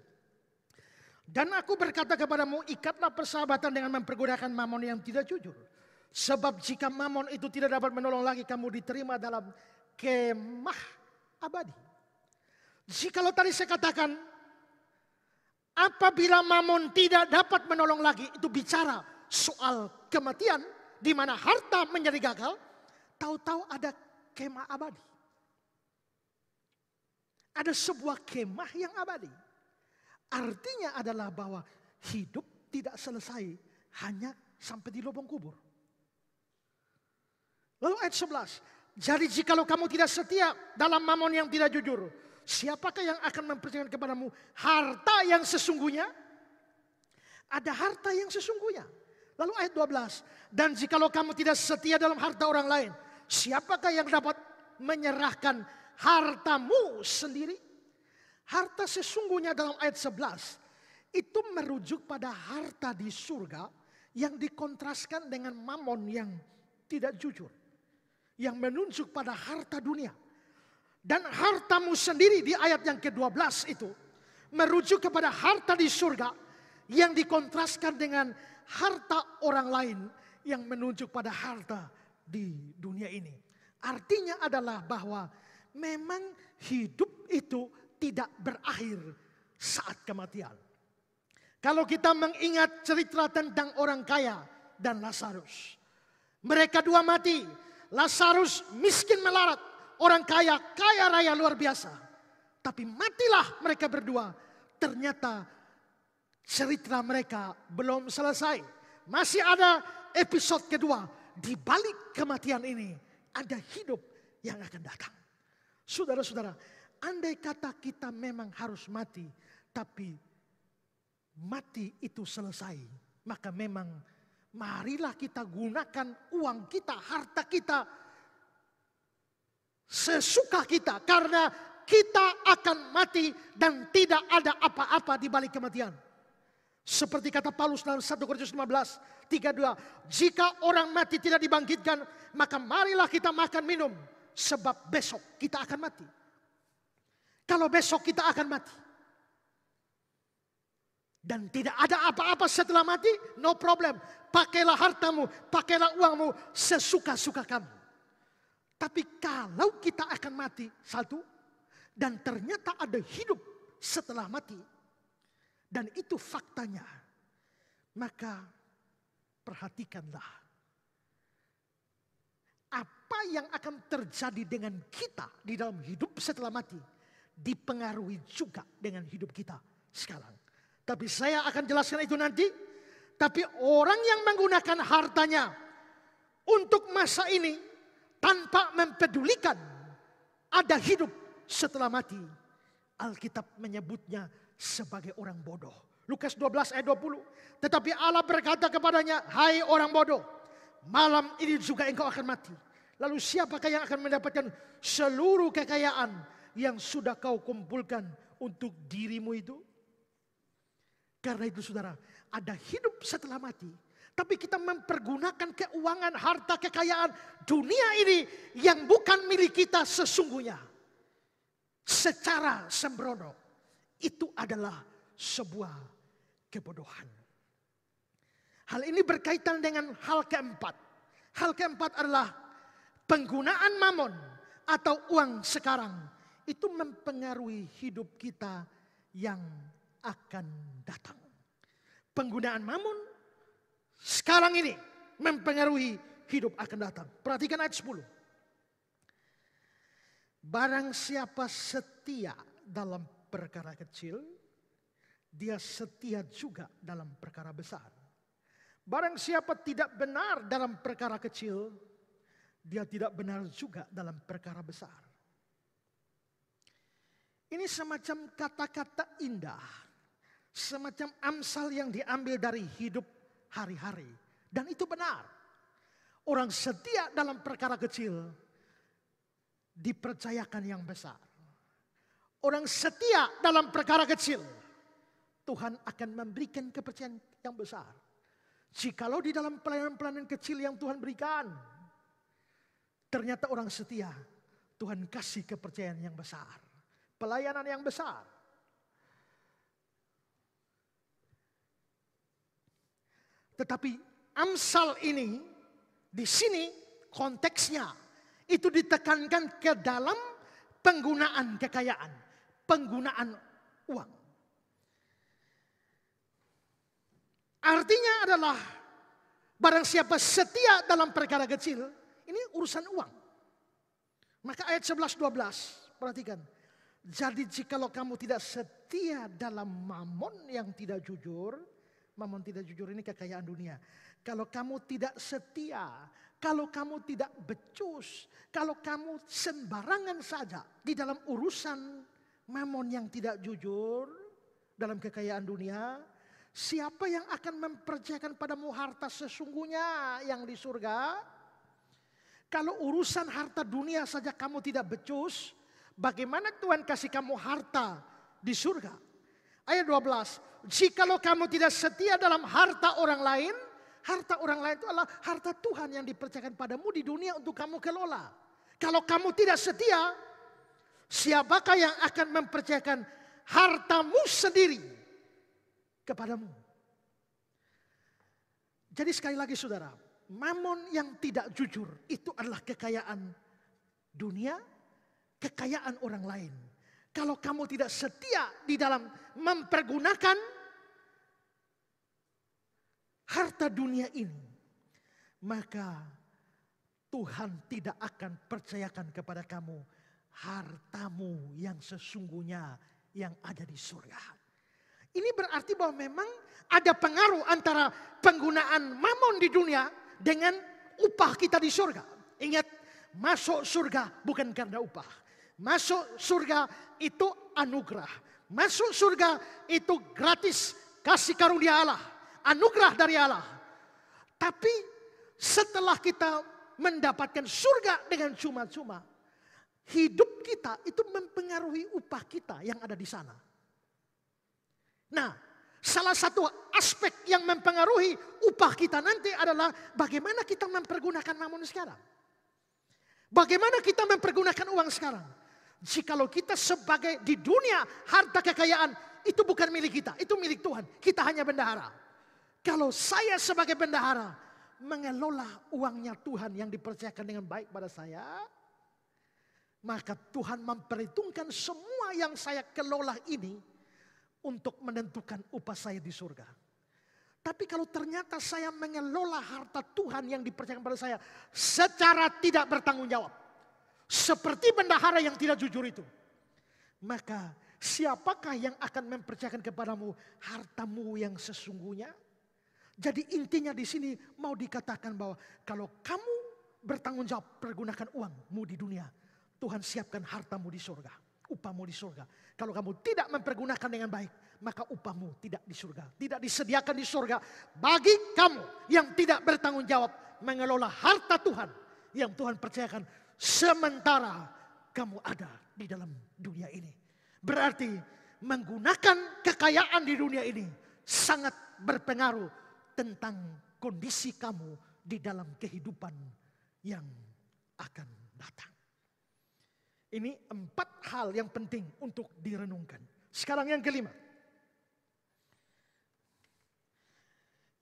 Dan aku berkata kepadamu, ikatlah persahabatan dengan mempergunakan Mamon yang tidak jujur. Sebab jika Mamon itu tidak dapat menolong lagi, kamu diterima dalam kemah abadi. Jikalau tadi saya katakan, apabila Mamon tidak dapat menolong lagi, itu bicara soal kematian, di mana harta menjadi gagal, tahu-tahu ada kemah abadi. Ada sebuah kemah yang abadi. Artinya adalah bahwa hidup tidak selesai hanya sampai di lubang kubur. Lalu ayat 11, jadi jikalau kamu tidak setia dalam Mamon yang tidak jujur, siapakah yang akan mempercayakan kepadamu harta yang sesungguhnya? Ada harta yang sesungguhnya. Lalu ayat 12. Dan jikalau kamu tidak setia dalam harta orang lain, siapakah yang dapat menyerahkan hartamu sendiri? Harta sesungguhnya dalam ayat 11 itu merujuk pada harta di surga yang dikontraskan dengan Mamon yang tidak jujur. Yang menunjuk pada harta dunia. Dan hartamu sendiri di ayat yang ke-12 itu merujuk kepada harta di surga yang dikontraskan dengan harta orang lain yang menunjuk pada harta di dunia ini. Artinya adalah bahwa memang hidup itu tidak berakhir saat kematian. Kalau kita mengingat cerita tentang orang kaya dan Lazarus. Mereka dua mati. Lazarus miskin melarat. Orang kaya, kaya raya luar biasa. Tapi matilah mereka berdua. Ternyata cerita mereka belum selesai. Masih ada episode kedua. Di balik kematian ini ada hidup yang akan datang. Saudara-saudara, andai kata kita memang harus mati, tapi mati itu selesai, maka memang marilah kita gunakan uang kita, harta kita sesuka kita, karena kita akan mati dan tidak ada apa-apa di balik kematian. Seperti kata Paulus dalam 1 Korintus 15:32, jika orang mati tidak dibangkitkan, maka marilah kita makan minum, sebab besok kita akan mati. Kalau besok kita akan mati dan tidak ada apa-apa setelah mati, no problem. Pakailah hartamu, pakailah uangmu sesuka-suka kamu. Tapi kalau kita akan mati satu, dan ternyata ada hidup setelah mati, dan itu faktanya, Maka perhatikanlah apa yang akan terjadi dengan kita di dalam hidup setelah mati dipengaruhi juga dengan hidup kita sekarang. Tapi saya akan jelaskan itu nanti. Tapi orang yang menggunakan hartanya untuk masa ini tanpa mempedulikan ada hidup setelah mati, Alkitab menyebutnya sebagai orang bodoh. Lukas 12 ayat 20. Tetapi Allah berkata kepadanya, hai orang bodoh, malam ini juga engkau akan mati. Lalu siapakah yang akan mendapatkan seluruh kekayaan yang sudah kau kumpulkan untuk dirimu itu? Karena itu saudara, ada hidup setelah mati. Tapi kita mempergunakan keuangan, harta, kekayaan dunia ini yang bukan milik kita sesungguhnya. Secara sembrono. Itu adalah sebuah kebodohan. Hal ini berkaitan dengan hal keempat. Hal keempat adalah penggunaan mamon atau uang sekarang. Itu mempengaruhi hidup kita yang akan datang. Penggunaan mamon sekarang ini mempengaruhi hidup akan datang. Perhatikan ayat 10. Barang siapa setia dalam perkara kecil, dia setia juga dalam perkara besar. Barang siapa tidak benar dalam perkara kecil, dia tidak benar juga dalam perkara besar. Ini semacam kata-kata indah, semacam amsal yang diambil dari hidup hari-hari. Dan itu benar. Orang setia dalam perkara kecil dipercayakan yang besar. Orang setia dalam perkara kecil, Tuhan akan memberikan kepercayaan yang besar. Jikalau di dalam pelayanan-pelayanan kecil yang Tuhan berikan, ternyata orang setia, Tuhan kasih kepercayaan yang besar. Pelayanan yang besar. Tetapi amsal ini, di sini konteksnya, itu ditekankan ke dalam penggunaan kekayaan, penggunaan uang. Artinya adalah barang siapa setia dalam perkara kecil, ini urusan uang. Maka ayat 11-12, perhatikan. Jadi jikalau kamu tidak setia dalam mamon yang tidak jujur, mamon tidak jujur ini kekayaan dunia. Kalau kamu tidak setia, kalau kamu tidak becus, kalau kamu sembarangan saja di dalam urusan mamon yang tidak jujur dalam kekayaan dunia, siapa yang akan mempercayakan padamu harta sesungguhnya yang di surga? Kalau urusan harta dunia saja kamu tidak becus, bagaimana Tuhan kasih kamu harta di surga? Ayat 12, jikalau kamu tidak setia dalam harta orang lain itu adalah harta Tuhan yang dipercayakan padamu di dunia untuk kamu kelola. Kalau kamu tidak setia, siapakah yang akan mempercayakan hartamu sendiri kepadamu? Jadi sekali lagi saudara, mamon yang tidak jujur itu adalah kekayaan dunia, kekayaan orang lain. Kalau kamu tidak setia di dalam mempergunakan harta dunia ini, maka Tuhan tidak akan percayakan kepada kamu hartamu yang sesungguhnya yang ada di surga. Ini berarti bahwa memang ada pengaruh antara penggunaan mamon di dunia dengan upah kita di surga. Ingat, masuk surga bukan karena upah. Masuk surga itu anugerah. Masuk surga itu gratis, kasih karunia Allah, anugerah dari Allah. Tapi setelah kita mendapatkan surga dengan cuma-cuma, hidup kita itu mempengaruhi upah kita yang ada di sana. Nah, salah satu aspek yang mempengaruhi upah kita nanti adalah bagaimana kita mempergunakan mamon sekarang. Bagaimana kita mempergunakan uang sekarang. Jikalau kita sebagai di dunia harta kekayaan itu bukan milik kita, itu milik Tuhan. Kita hanya bendahara. Kalau saya sebagai bendahara mengelola uangnya Tuhan yang dipercayakan dengan baik pada saya, maka Tuhan memperhitungkan semua yang saya kelola ini untuk menentukan upah saya di surga. Tapi kalau ternyata saya mengelola harta Tuhan yang dipercayakan pada saya secara tidak bertanggung jawab, seperti bendahara yang tidak jujur itu, maka siapakah yang akan mempercayakan kepadamu hartamu yang sesungguhnya? Jadi intinya di sini mau dikatakan bahwa kalau kamu bertanggung jawab pergunakan uangmu di dunia, Tuhan siapkan hartamu di surga, upahmu di surga. Kalau kamu tidak mempergunakan dengan baik, maka upahmu tidak di surga. Tidak disediakan di surga bagi kamu yang tidak bertanggung jawab mengelola harta Tuhan yang Tuhan percayakan sementara kamu ada di dalam dunia ini. Berarti menggunakan kekayaan di dunia ini sangat berpengaruh tentang kondisi kamu di dalam kehidupan yang akan datang. Ini 4 hal yang penting untuk direnungkan. Sekarang yang kelima.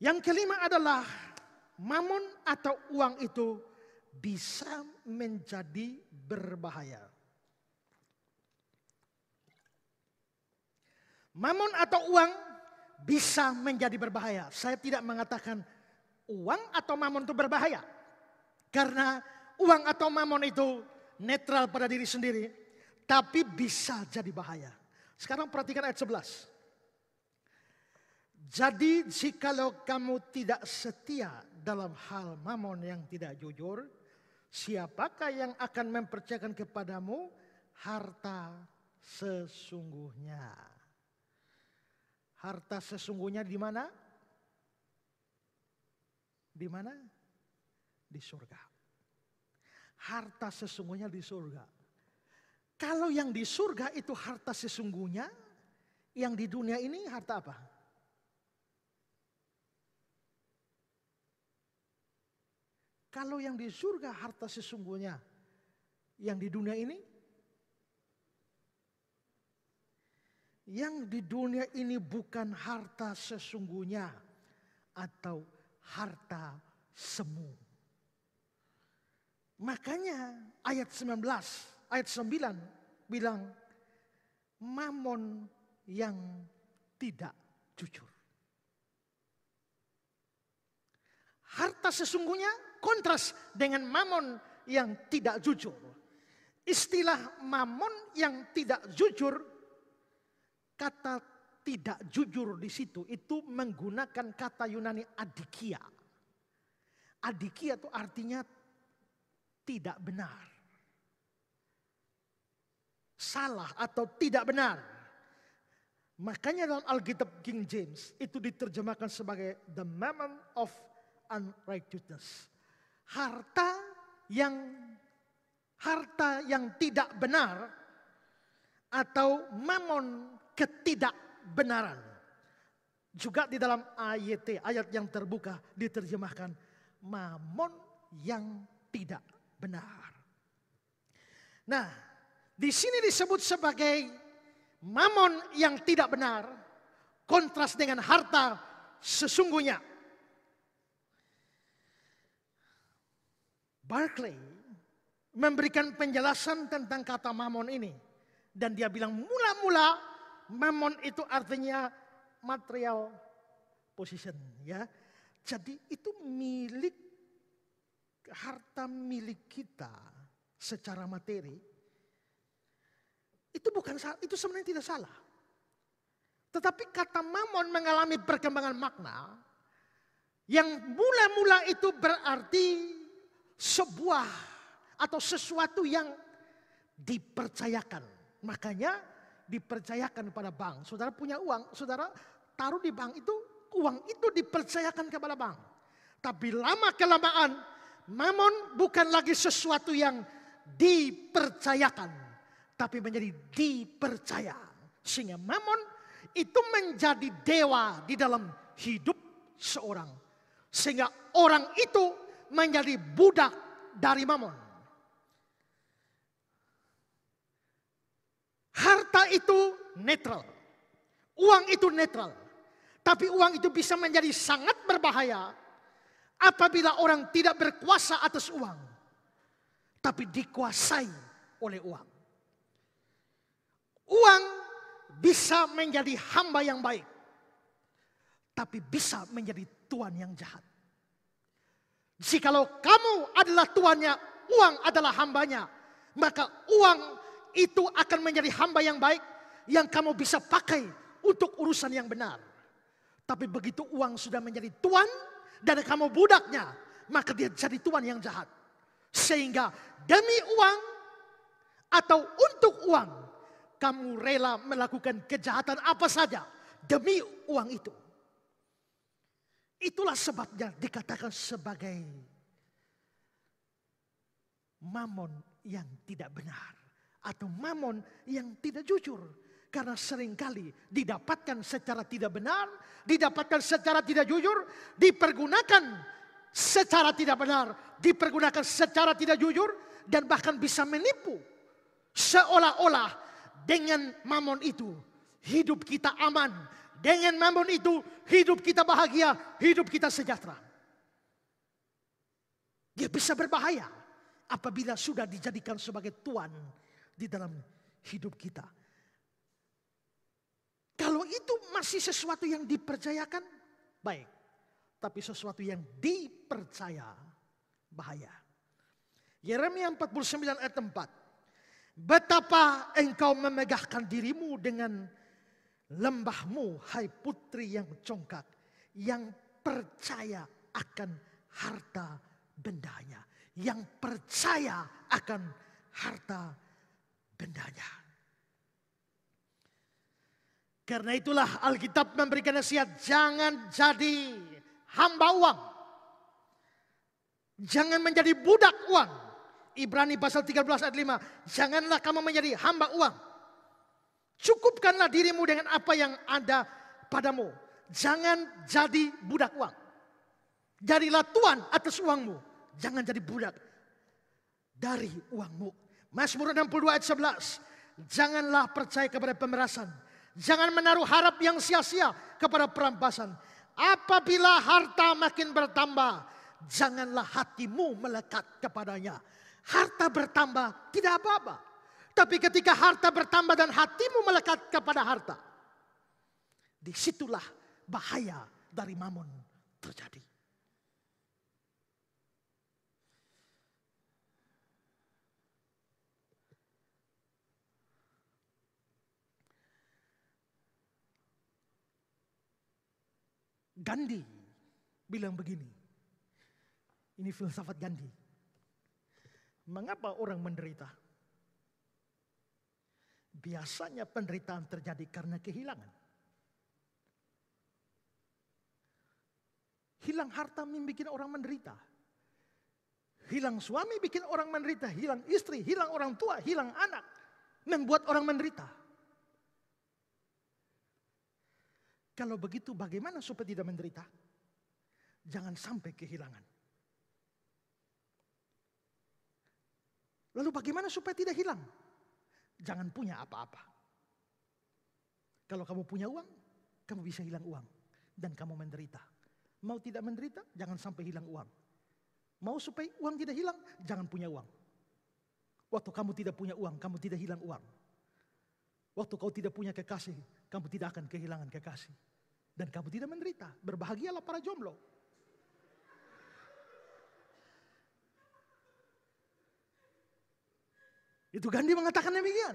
Yang kelima adalah mamon atau uang itu bisa menjadi berbahaya. Mamon atau uang bisa menjadi berbahaya. Saya tidak mengatakan uang atau mamon itu berbahaya. Karena uang atau mamon itu netral pada diri sendiri, tapi bisa jadi bahaya. Sekarang perhatikan ayat 11. Jadi jikalau kamu tidak setia dalam hal mamon yang tidak jujur, siapakah yang akan mempercayakan kepadamu harta sesungguhnya? Harta sesungguhnya di mana? Di mana? Di surga. Harta sesungguhnya di surga. Kalau yang di surga itu harta sesungguhnya, yang di dunia ini harta apa? Kalau yang di surga harta sesungguhnya, yang di dunia ini? Yang di dunia ini bukan harta sesungguhnya atau harta semu. Makanya ayat 19, ayat 9 bilang mamon yang tidak jujur. Harta sesungguhnya kontras dengan mamon yang tidak jujur. Istilah mamon yang tidak jujur, kata tidak jujur di situ itu menggunakan kata Yunani adikia. Adikia itu artinya tidak benar. Salah atau tidak benar. Makanya dalam Alkitab King James itu diterjemahkan sebagai the mammon of unrighteousness. Harta yang tidak benar atau mamon ketidakbenaran. Juga di dalam ayat yang terbuka diterjemahkan mamon yang tidak benar. Nah, di sini disebut sebagai mamon yang tidak benar, kontras dengan harta sesungguhnya. Barclay memberikan penjelasan tentang kata mamon ini. Dan dia bilang mula-mula mamon itu artinya material possession. Ya. Jadi itu harta milik kita secara materi. Itu bukan salah, itu sebenarnya tidak salah. Tetapi kata mamon mengalami perkembangan makna yang mula-mula itu berarti sebuah atau sesuatu yang dipercayakan. Makanya dipercayakan pada bank. Saudara punya uang, saudara taruh di bank itu, uang itu dipercayakan kepada bank. Tapi lama-kelamaan mamon bukan lagi sesuatu yang dipercayakan, tapi menjadi dipercaya. Sehingga mamon itu menjadi dewa di dalam hidup seorang. Sehingga orang itu menjadi budak dari mamon. Harta itu netral. Uang itu netral. Tapi uang itu bisa menjadi sangat berbahaya apabila orang tidak berkuasa atas uang, tapi dikuasai oleh uang. Uang bisa menjadi hamba yang baik, tapi bisa menjadi tuan yang jahat. Jikalau kamu adalah tuannya, uang adalah hambanya, maka uang itu akan menjadi hamba yang baik yang kamu bisa pakai untuk urusan yang benar. Tapi begitu uang sudah menjadi tuan dan kamu budaknya, maka dia jadi tuan yang jahat. Sehingga demi uang atau untuk uang, kamu rela melakukan kejahatan apa saja demi uang itu. Itulah sebabnya dikatakan sebagai mamon yang tidak benar atau mamon yang tidak jujur. Karena seringkali didapatkan secara tidak benar, didapatkan secara tidak jujur, dipergunakan secara tidak benar, dipergunakan secara tidak jujur, dan bahkan bisa menipu. Seolah-olah dengan mamon itu hidup kita aman. Dengan mamon itu hidup kita bahagia, hidup kita sejahtera. Dia bisa berbahaya apabila sudah dijadikan sebagai tuan di dalam hidup kita. Kalau itu masih sesuatu yang dipercayakan, baik. Tapi sesuatu yang dipercaya, bahaya. Yeremia 49 ayat 4. Betapa engkau memegahkan dirimu dengan lembahmu, hai putri yang congkak, yang percaya akan harta bendanya. Yang percaya akan harta bendanya. Karena itulah Alkitab memberikan nasihat, jangan jadi hamba uang. Jangan menjadi budak uang. Ibrani pasal 13 ayat 5. Janganlah kamu menjadi hamba uang. Cukupkanlah dirimu dengan apa yang ada padamu. Jangan jadi budak uang. Jadilah tuan atas uangmu. Jangan jadi budak dari uangmu. Mazmur 62 ayat 11. Janganlah percaya kepada pemerasan. Jangan menaruh harap yang sia-sia kepada perampasan. Apabila harta makin bertambah, janganlah hatimu melekat kepadanya. Harta bertambah tidak apa-apa. Tapi ketika harta bertambah dan hatimu melekat kepada harta, disitulah bahaya dari mamon terjadi. Gandhi bilang begini, ini filsafat Gandhi. Mengapa orang menderita? Biasanya penderitaan terjadi karena kehilangan. Hilang harta membuat orang menderita. Hilang suami bikin orang menderita. Hilang istri, hilang orang tua, hilang anak. Membuat orang menderita. Kalau begitu bagaimana supaya tidak menderita? Jangan sampai kehilangan. Lalu bagaimana supaya tidak hilang? Jangan punya apa-apa. Kalau kamu punya uang, kamu bisa hilang uang. Dan kamu menderita. Mau tidak menderita, jangan sampai hilang uang. Mau supaya uang tidak hilang, jangan punya uang. Waktu kamu tidak punya uang, kamu tidak hilang uang. Waktu kau tidak punya kekasih, kamu tidak akan kehilangan kekasih. Dan kamu tidak menderita. Berbahagialah para jomblo. Itu Gandhi mengatakan demikian.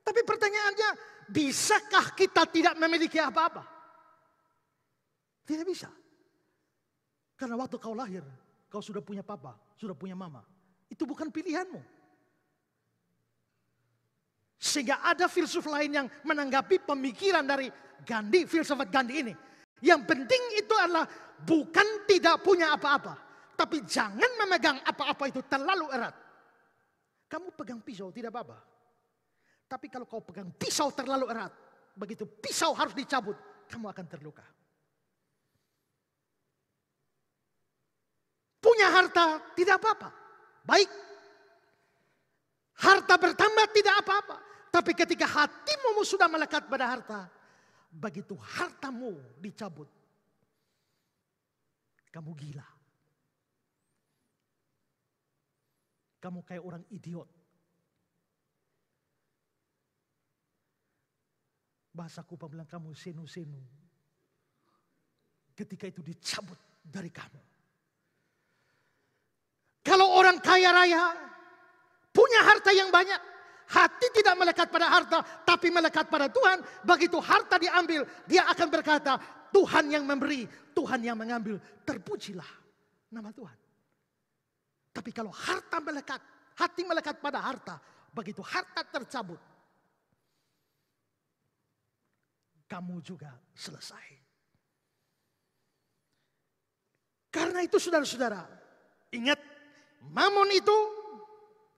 Tapi pertanyaannya, bisakah kita tidak memiliki apa-apa? Tidak bisa. Karena waktu kau lahir, kau sudah punya papa, sudah punya mama. Itu bukan pilihanmu. Sehingga ada filsuf lain yang menanggapi pemikiran dari Gandhi, filsafat Gandhi ini. Yang penting itu adalah bukan tidak punya apa-apa. Tapi jangan memegang apa-apa itu terlalu erat. Kamu pegang pisau tidak apa-apa. Tapi kalau kau pegang pisau terlalu erat, begitu pisau harus dicabut, kamu akan terluka. Punya harta tidak apa-apa. Baik. Harta bertambah tidak apa-apa. Tapi ketika hatimu sudah melekat pada harta, begitu hartamu dicabut, kamu gila. Kamu kayak orang idiot. Bahasa Kupa bilang kamu senu-senu. ketika itu dicabut dari kamu. Kalau orang kaya raya punya harta yang banyak, hati tidak melekat pada harta, tapi melekat pada Tuhan. Begitu harta diambil, dia akan berkata, Tuhan yang memberi, Tuhan yang mengambil. Terpujilah nama Tuhan. Tapi kalau harta melekat, hati melekat pada harta, begitu harta tercabut, kamu juga selesai. Karena itu saudara-saudara, ingat, mamon itu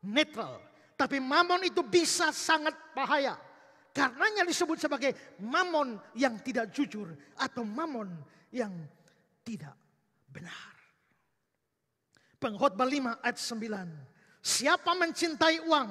netral. Tapi mamon itu bisa sangat bahaya. Karenanya disebut sebagai mamon yang tidak jujur atau mamon yang tidak benar. Pengkhotbah 5 ayat 9. Siapa mencintai uang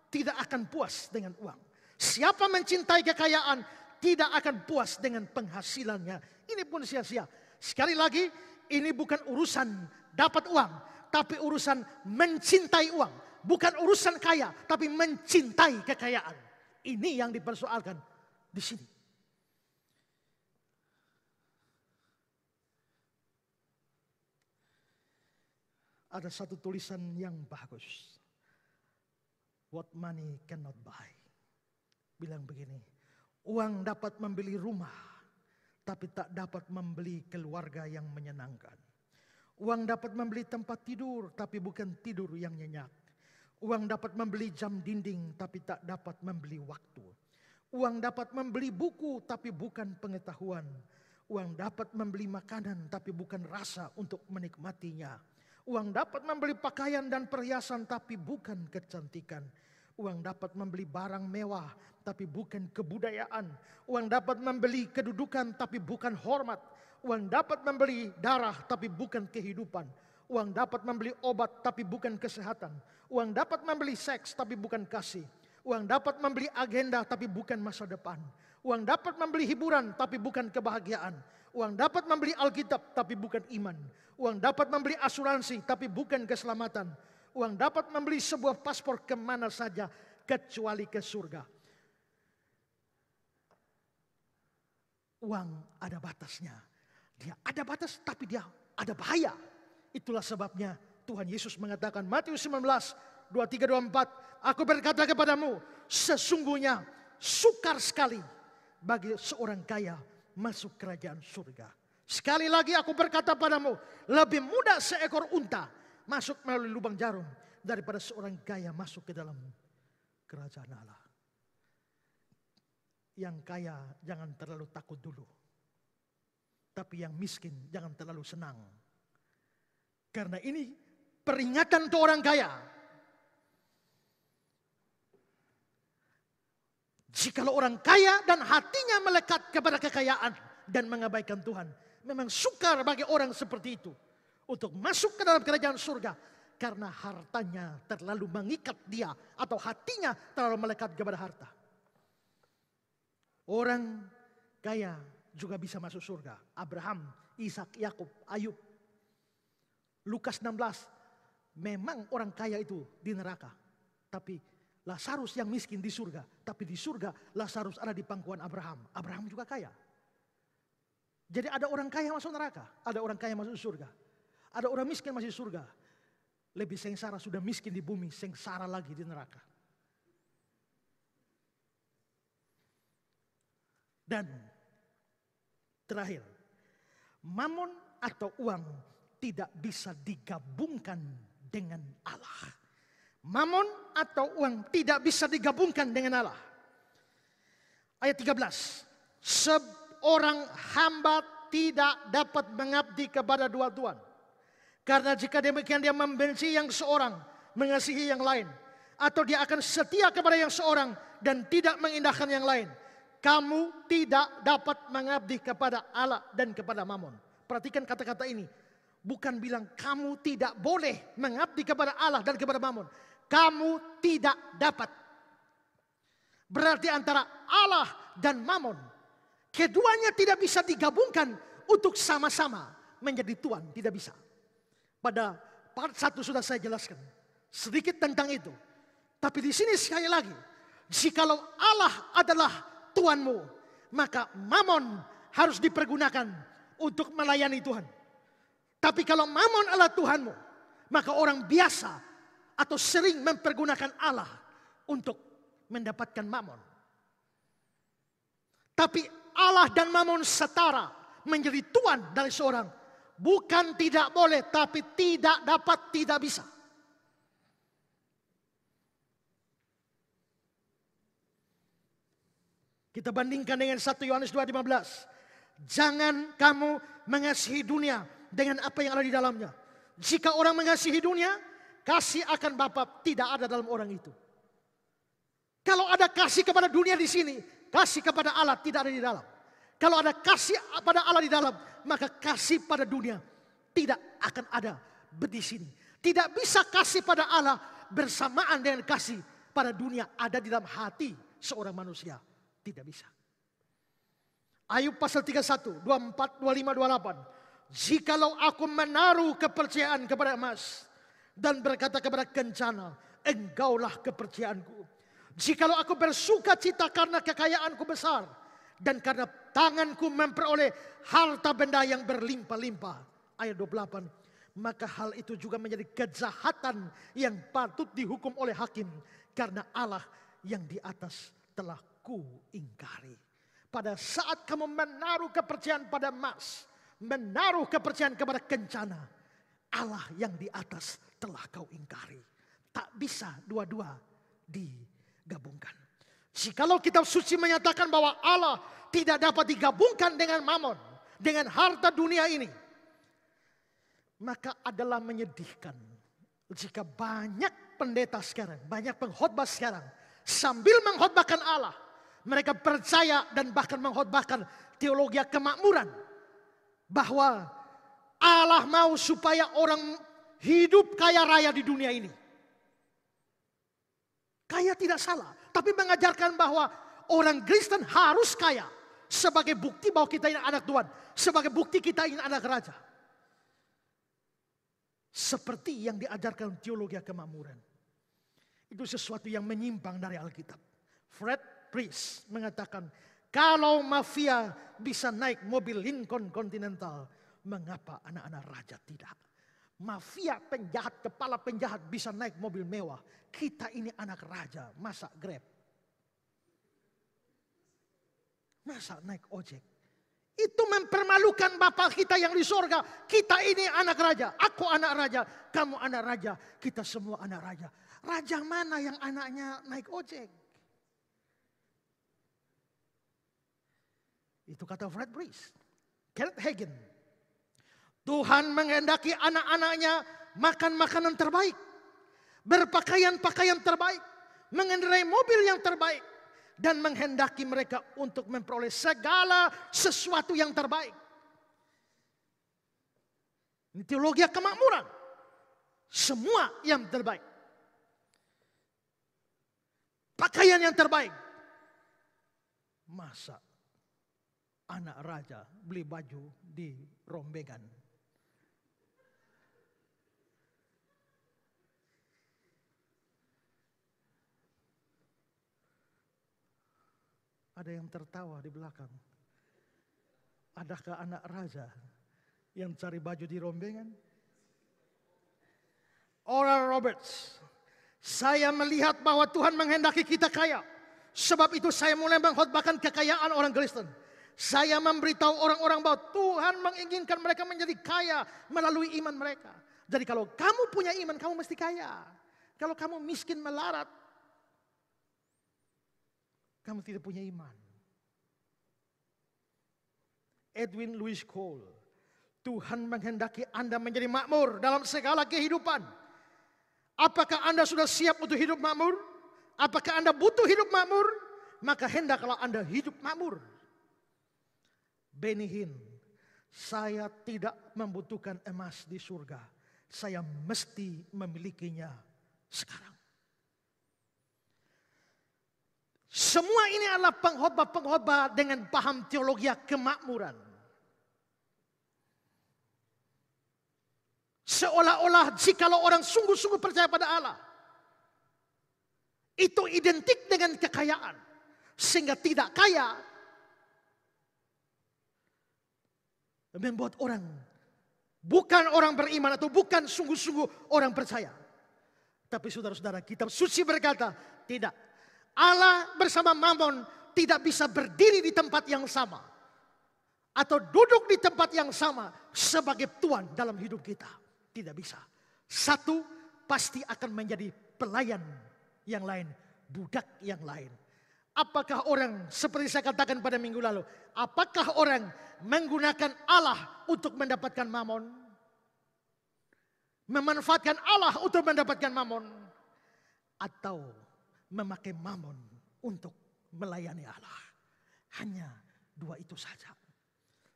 tidak akan puas dengan uang. Siapa mencintai kekayaan tidak akan puas dengan penghasilannya. Ini pun sia-sia. Sekali lagi, ini bukan urusan dapat uang, tapi urusan mencintai uang. Bukan urusan kaya, tapi mencintai kekayaan. Ini yang dipersoalkan di sini. Ada satu tulisan yang bagus. What money cannot buy. Bilang begini, uang dapat membeli rumah, tapi tak dapat membeli keluarga yang menyenangkan. Uang dapat membeli tempat tidur, tapi bukan tidur yang nyenyak. Uang dapat membeli jam dinding, tapi tak dapat membeli waktu. Uang dapat membeli buku, tapi bukan pengetahuan. Uang dapat membeli makanan, tapi bukan rasa untuk menikmatinya. Uang dapat membeli pakaian dan perhiasan, tapi bukan kecantikan. Uang dapat membeli barang mewah, tapi bukan kebudayaan. Uang dapat membeli kedudukan, tapi bukan hormat. Uang dapat membeli darah, tapi bukan kehidupan. Uang dapat membeli obat, tapi bukan kesehatan. Uang dapat membeli seks, tapi bukan kasih. Uang dapat membeli agenda, tapi bukan masa depan. Uang dapat membeli hiburan, tapi bukan kebahagiaan. Uang dapat membeli Alkitab, tapi bukan iman. Uang dapat membeli asuransi, tapi bukan keselamatan. Uang dapat membeli sebuah paspor kemana saja, kecuali ke surga. Uang ada batasnya. Dia ada batas, tapi dia ada bahaya. Itulah sebabnya Tuhan Yesus mengatakan, Matius 19, 23, 24, aku berkata kepadamu, sesungguhnya sukar sekali bagi seorang kaya masuk kerajaan surga. Sekali lagi aku berkata padamu, lebih mudah seekor unta masuk melalui lubang jarum daripada seorang kaya masuk ke dalam kerajaan Allah. Yang kaya jangan terlalu takut dulu. Tapi yang miskin jangan terlalu senang. Karena ini peringatan untuk orang kaya. Jikalau orang kaya dan hatinya melekat kepada kekayaan dan mengabaikan Tuhan, memang sukar bagi orang seperti itu untuk masuk ke dalam kerajaan surga. Karena hartanya terlalu mengikat dia atau hatinya terlalu melekat kepada harta. Orang kaya juga bisa masuk surga. Abraham, Ishak, Yakub, Ayub. Lukas 16. Memang orang kaya itu di neraka. Tapi Lazarus yang miskin di surga. Tapi di surga Lazarus ada di pangkuan Abraham. Abraham juga kaya. Jadi ada orang kaya masuk neraka. Ada orang kaya masuk surga. Ada orang miskin masuk surga. Lebih sengsara sudah miskin di bumi. Sengsara lagi di neraka. Dan terakhir. Mamon atau uang tidak bisa digabungkan dengan Allah. Mamon atau uang tidak bisa digabungkan dengan Allah. Ayat 13. Seorang hamba tidak dapat mengabdi kepada dua tuan. Karena jika demikian dia membenci yang seorang, mengasihi yang lain. Atau dia akan setia kepada yang seorang dan tidak mengindahkan yang lain. Kamu tidak dapat mengabdi kepada Allah dan kepada Mamon. Perhatikan kata-kata ini. Bukan bilang kamu tidak boleh mengabdi kepada Allah dan kepada Mamon. Kamu tidak dapat. Berarti antara Allah dan Mamon, keduanya tidak bisa digabungkan untuk sama-sama menjadi tuan. Tidak bisa. Pada part 1 sudah saya jelaskan sedikit tentang itu. Tapi di sini sekali lagi, jikalau Allah adalah tuanmu, maka Mamon harus dipergunakan untuk melayani Tuhan. Tapi kalau mamon adalah Tuhanmu, maka orang biasa atau sering mempergunakan Allah untuk mendapatkan mamon. Tapi Allah dan mamon setara, menjadi tuan dari seorang. Bukan tidak boleh, tapi tidak dapat, tidak bisa. Kita bandingkan dengan 1 Yohanes 2:15. Jangan kamu mengasihi dunia dengan apa yang ada di dalamnya. Jika orang mengasihi dunia, kasih akan Bapa tidak ada dalam orang itu. Kalau ada kasih kepada dunia di sini, kasih kepada Allah tidak ada di dalam. Kalau ada kasih pada Allah di dalam, maka kasih pada dunia tidak akan ada di sini. Tidak bisa kasih pada Allah bersamaan dengan kasih pada dunia ada di dalam hati seorang manusia. Tidak bisa. Ayub pasal 31, 24, 25, 28. Jikalau aku menaruh kepercayaan kepada emas dan berkata kepada kencana, engkaulah kepercayaanku. Jikalau aku bersuka cita karena kekayaanku besar dan karena tanganku memperoleh harta benda yang berlimpah-limpah. Ayat 28. Maka hal itu juga menjadi kejahatan yang patut dihukum oleh hakim. Karena Allah yang di atas telah kuingkari. Pada saat kamu menaruh kepercayaan pada emas, menaruh kepercayaan kepada kencana, Allah yang di atas telah kau ingkari. Tak bisa dua-dua digabungkan. Jikalau kitab suci menyatakan bahwa Allah tidak dapat digabungkan dengan mamon, dengan harta dunia ini, maka adalah menyedihkan jika banyak pendeta sekarang, banyak pengkhotbah sekarang, sambil mengkhotbahkan Allah, mereka percaya dan bahkan mengkhotbahkan teologi kemakmuran, bahwa Allah mau supaya orang hidup kaya raya di dunia ini. Kaya tidak salah, tapi mengajarkan bahwa orang Kristen harus kaya sebagai bukti bahwa kita ini anak Tuhan, sebagai bukti kita ini anak raja. Seperti yang diajarkan teologi kemakmuran. Itu sesuatu yang menyimpang dari Alkitab. Fred Priest mengatakan, kalau mafia bisa naik mobil Lincoln Continental, mengapa anak-anak raja tidak? Mafia penjahat, kepala penjahat bisa naik mobil mewah. Kita ini anak raja, masa Grab? Masa naik ojek? Itu mempermalukan Bapa kita yang di sorga. Kita ini anak raja, aku anak raja, kamu anak raja, kita semua anak raja. Raja mana yang anaknya naik ojek? Itu kata Fred Priest. Kenneth Hagin. Tuhan menghendaki anak-anaknya makan makanan terbaik, berpakaian-pakaian terbaik, mengendarai mobil yang terbaik, dan menghendaki mereka untuk memperoleh segala sesuatu yang terbaik. Ini teologi kemakmuran. Semua yang terbaik. Pakaian yang terbaik. Masa anak raja beli baju di rombengan? Ada yang tertawa di belakang. Adakah anak raja yang cari baju di rombengan? Oral Roberts, saya melihat bahwa Tuhan menghendaki kita kaya. Sebab itu saya mulai mengkhotbahkan kekayaan orang Kristen. Saya memberitahu orang-orang bahwa Tuhan menginginkan mereka menjadi kaya melalui iman mereka. Jadi kalau kamu punya iman, kamu mesti kaya. Kalau kamu miskin melarat, kamu tidak punya iman. Edwin Louis Cole, Tuhan menghendaki Anda menjadi makmur dalam segala kehidupan. Apakah Anda sudah siap untuk hidup makmur? Apakah Anda butuh hidup makmur? Maka hendaklah Anda hidup makmur. Benny Hinn, saya tidak membutuhkan emas di surga. Saya mesti memilikinya sekarang. Semua ini adalah pengkhotbah dengan paham teologi kemakmuran. Seolah-olah jikalau orang sungguh-sungguh percaya pada Allah, itu identik dengan kekayaan. Sehingga tidak kaya, membuat orang bukan orang beriman atau bukan sungguh-sungguh orang percaya. Tapi saudara-saudara, kitab suci berkata, tidak. Allah bersama Mamon tidak bisa berdiri di tempat yang sama. Atau duduk di tempat yang sama sebagai Tuhan dalam hidup kita. Tidak bisa. Satu pasti akan menjadi pelayan yang lain, budak yang lain. Apakah orang, seperti saya katakan pada minggu lalu, apakah orang menggunakan Allah untuk mendapatkan mamon? Memanfaatkan Allah untuk mendapatkan mamon? Atau memakai mamon untuk melayani Allah? Hanya dua itu saja.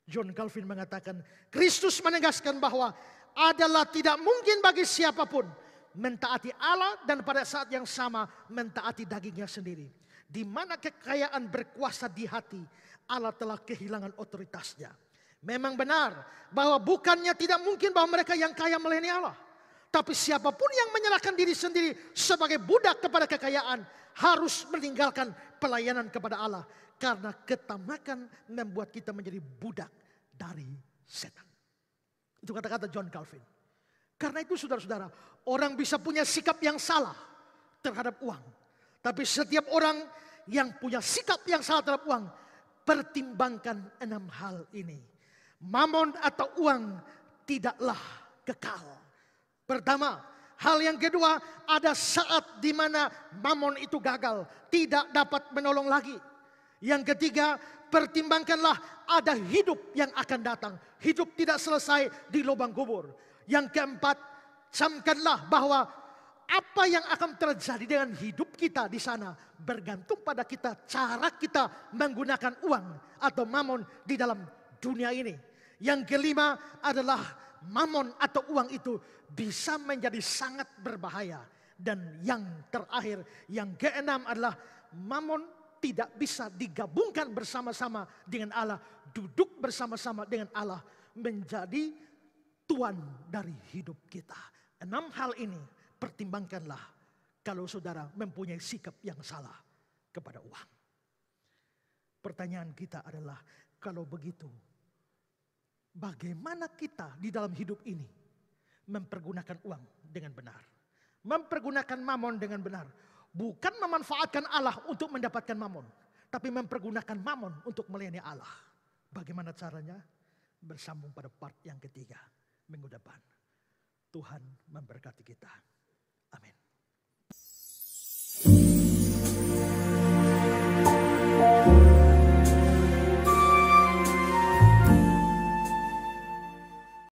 John Calvin mengatakan, Kristus menegaskan bahwa adalah tidak mungkin bagi siapapun mentaati Allah dan pada saat yang sama mentaati dagingnya sendiri. Di mana kekayaan berkuasa di hati, Allah telah kehilangan otoritasnya. Memang benar bahwa bukannya tidak mungkin bahwa mereka yang kaya melayani Allah. Tapi siapapun yang menyerahkan diri sendiri sebagai budak kepada kekayaan harus meninggalkan pelayanan kepada Allah. Karena ketamakan membuat kita menjadi budak dari setan. Itu kata-kata John Calvin. Karena itu saudara-saudara, orang bisa punya sikap yang salah terhadap uang. Tapi setiap orang yang punya sikap yang salah terhadap uang, pertimbangkan 6 hal ini. Mamon atau uang tidaklah kekal. Pertama, hal yang kedua, ada saat di mana mamon itu gagal, tidak dapat menolong lagi. Yang ketiga, pertimbangkanlah ada hidup yang akan datang. Hidup tidak selesai di lubang kubur. Yang keempat, camkanlah bahwa apa yang akan terjadi dengan hidup kita di sana bergantung pada kita, cara kita menggunakan uang atau mamon di dalam dunia ini. Yang kelima adalah mamon atau uang itu bisa menjadi sangat berbahaya. Dan yang terakhir, yang keenam adalah mamon tidak bisa digabungkan bersama-sama dengan Allah. Duduk bersama-sama dengan Allah menjadi Tuhan dari hidup kita. 6 hal ini pertimbangkanlah kalau saudara mempunyai sikap yang salah kepada uang. Pertanyaan kita adalah, kalau begitu, bagaimana kita di dalam hidup ini mempergunakan uang dengan benar? Mempergunakan mamon dengan benar. Bukan memanfaatkan Allah untuk mendapatkan mamon, tapi mempergunakan mamon untuk melayani Allah. Bagaimana caranya? Bersambung pada part yang ketiga minggu depan. Tuhan memberkati kita.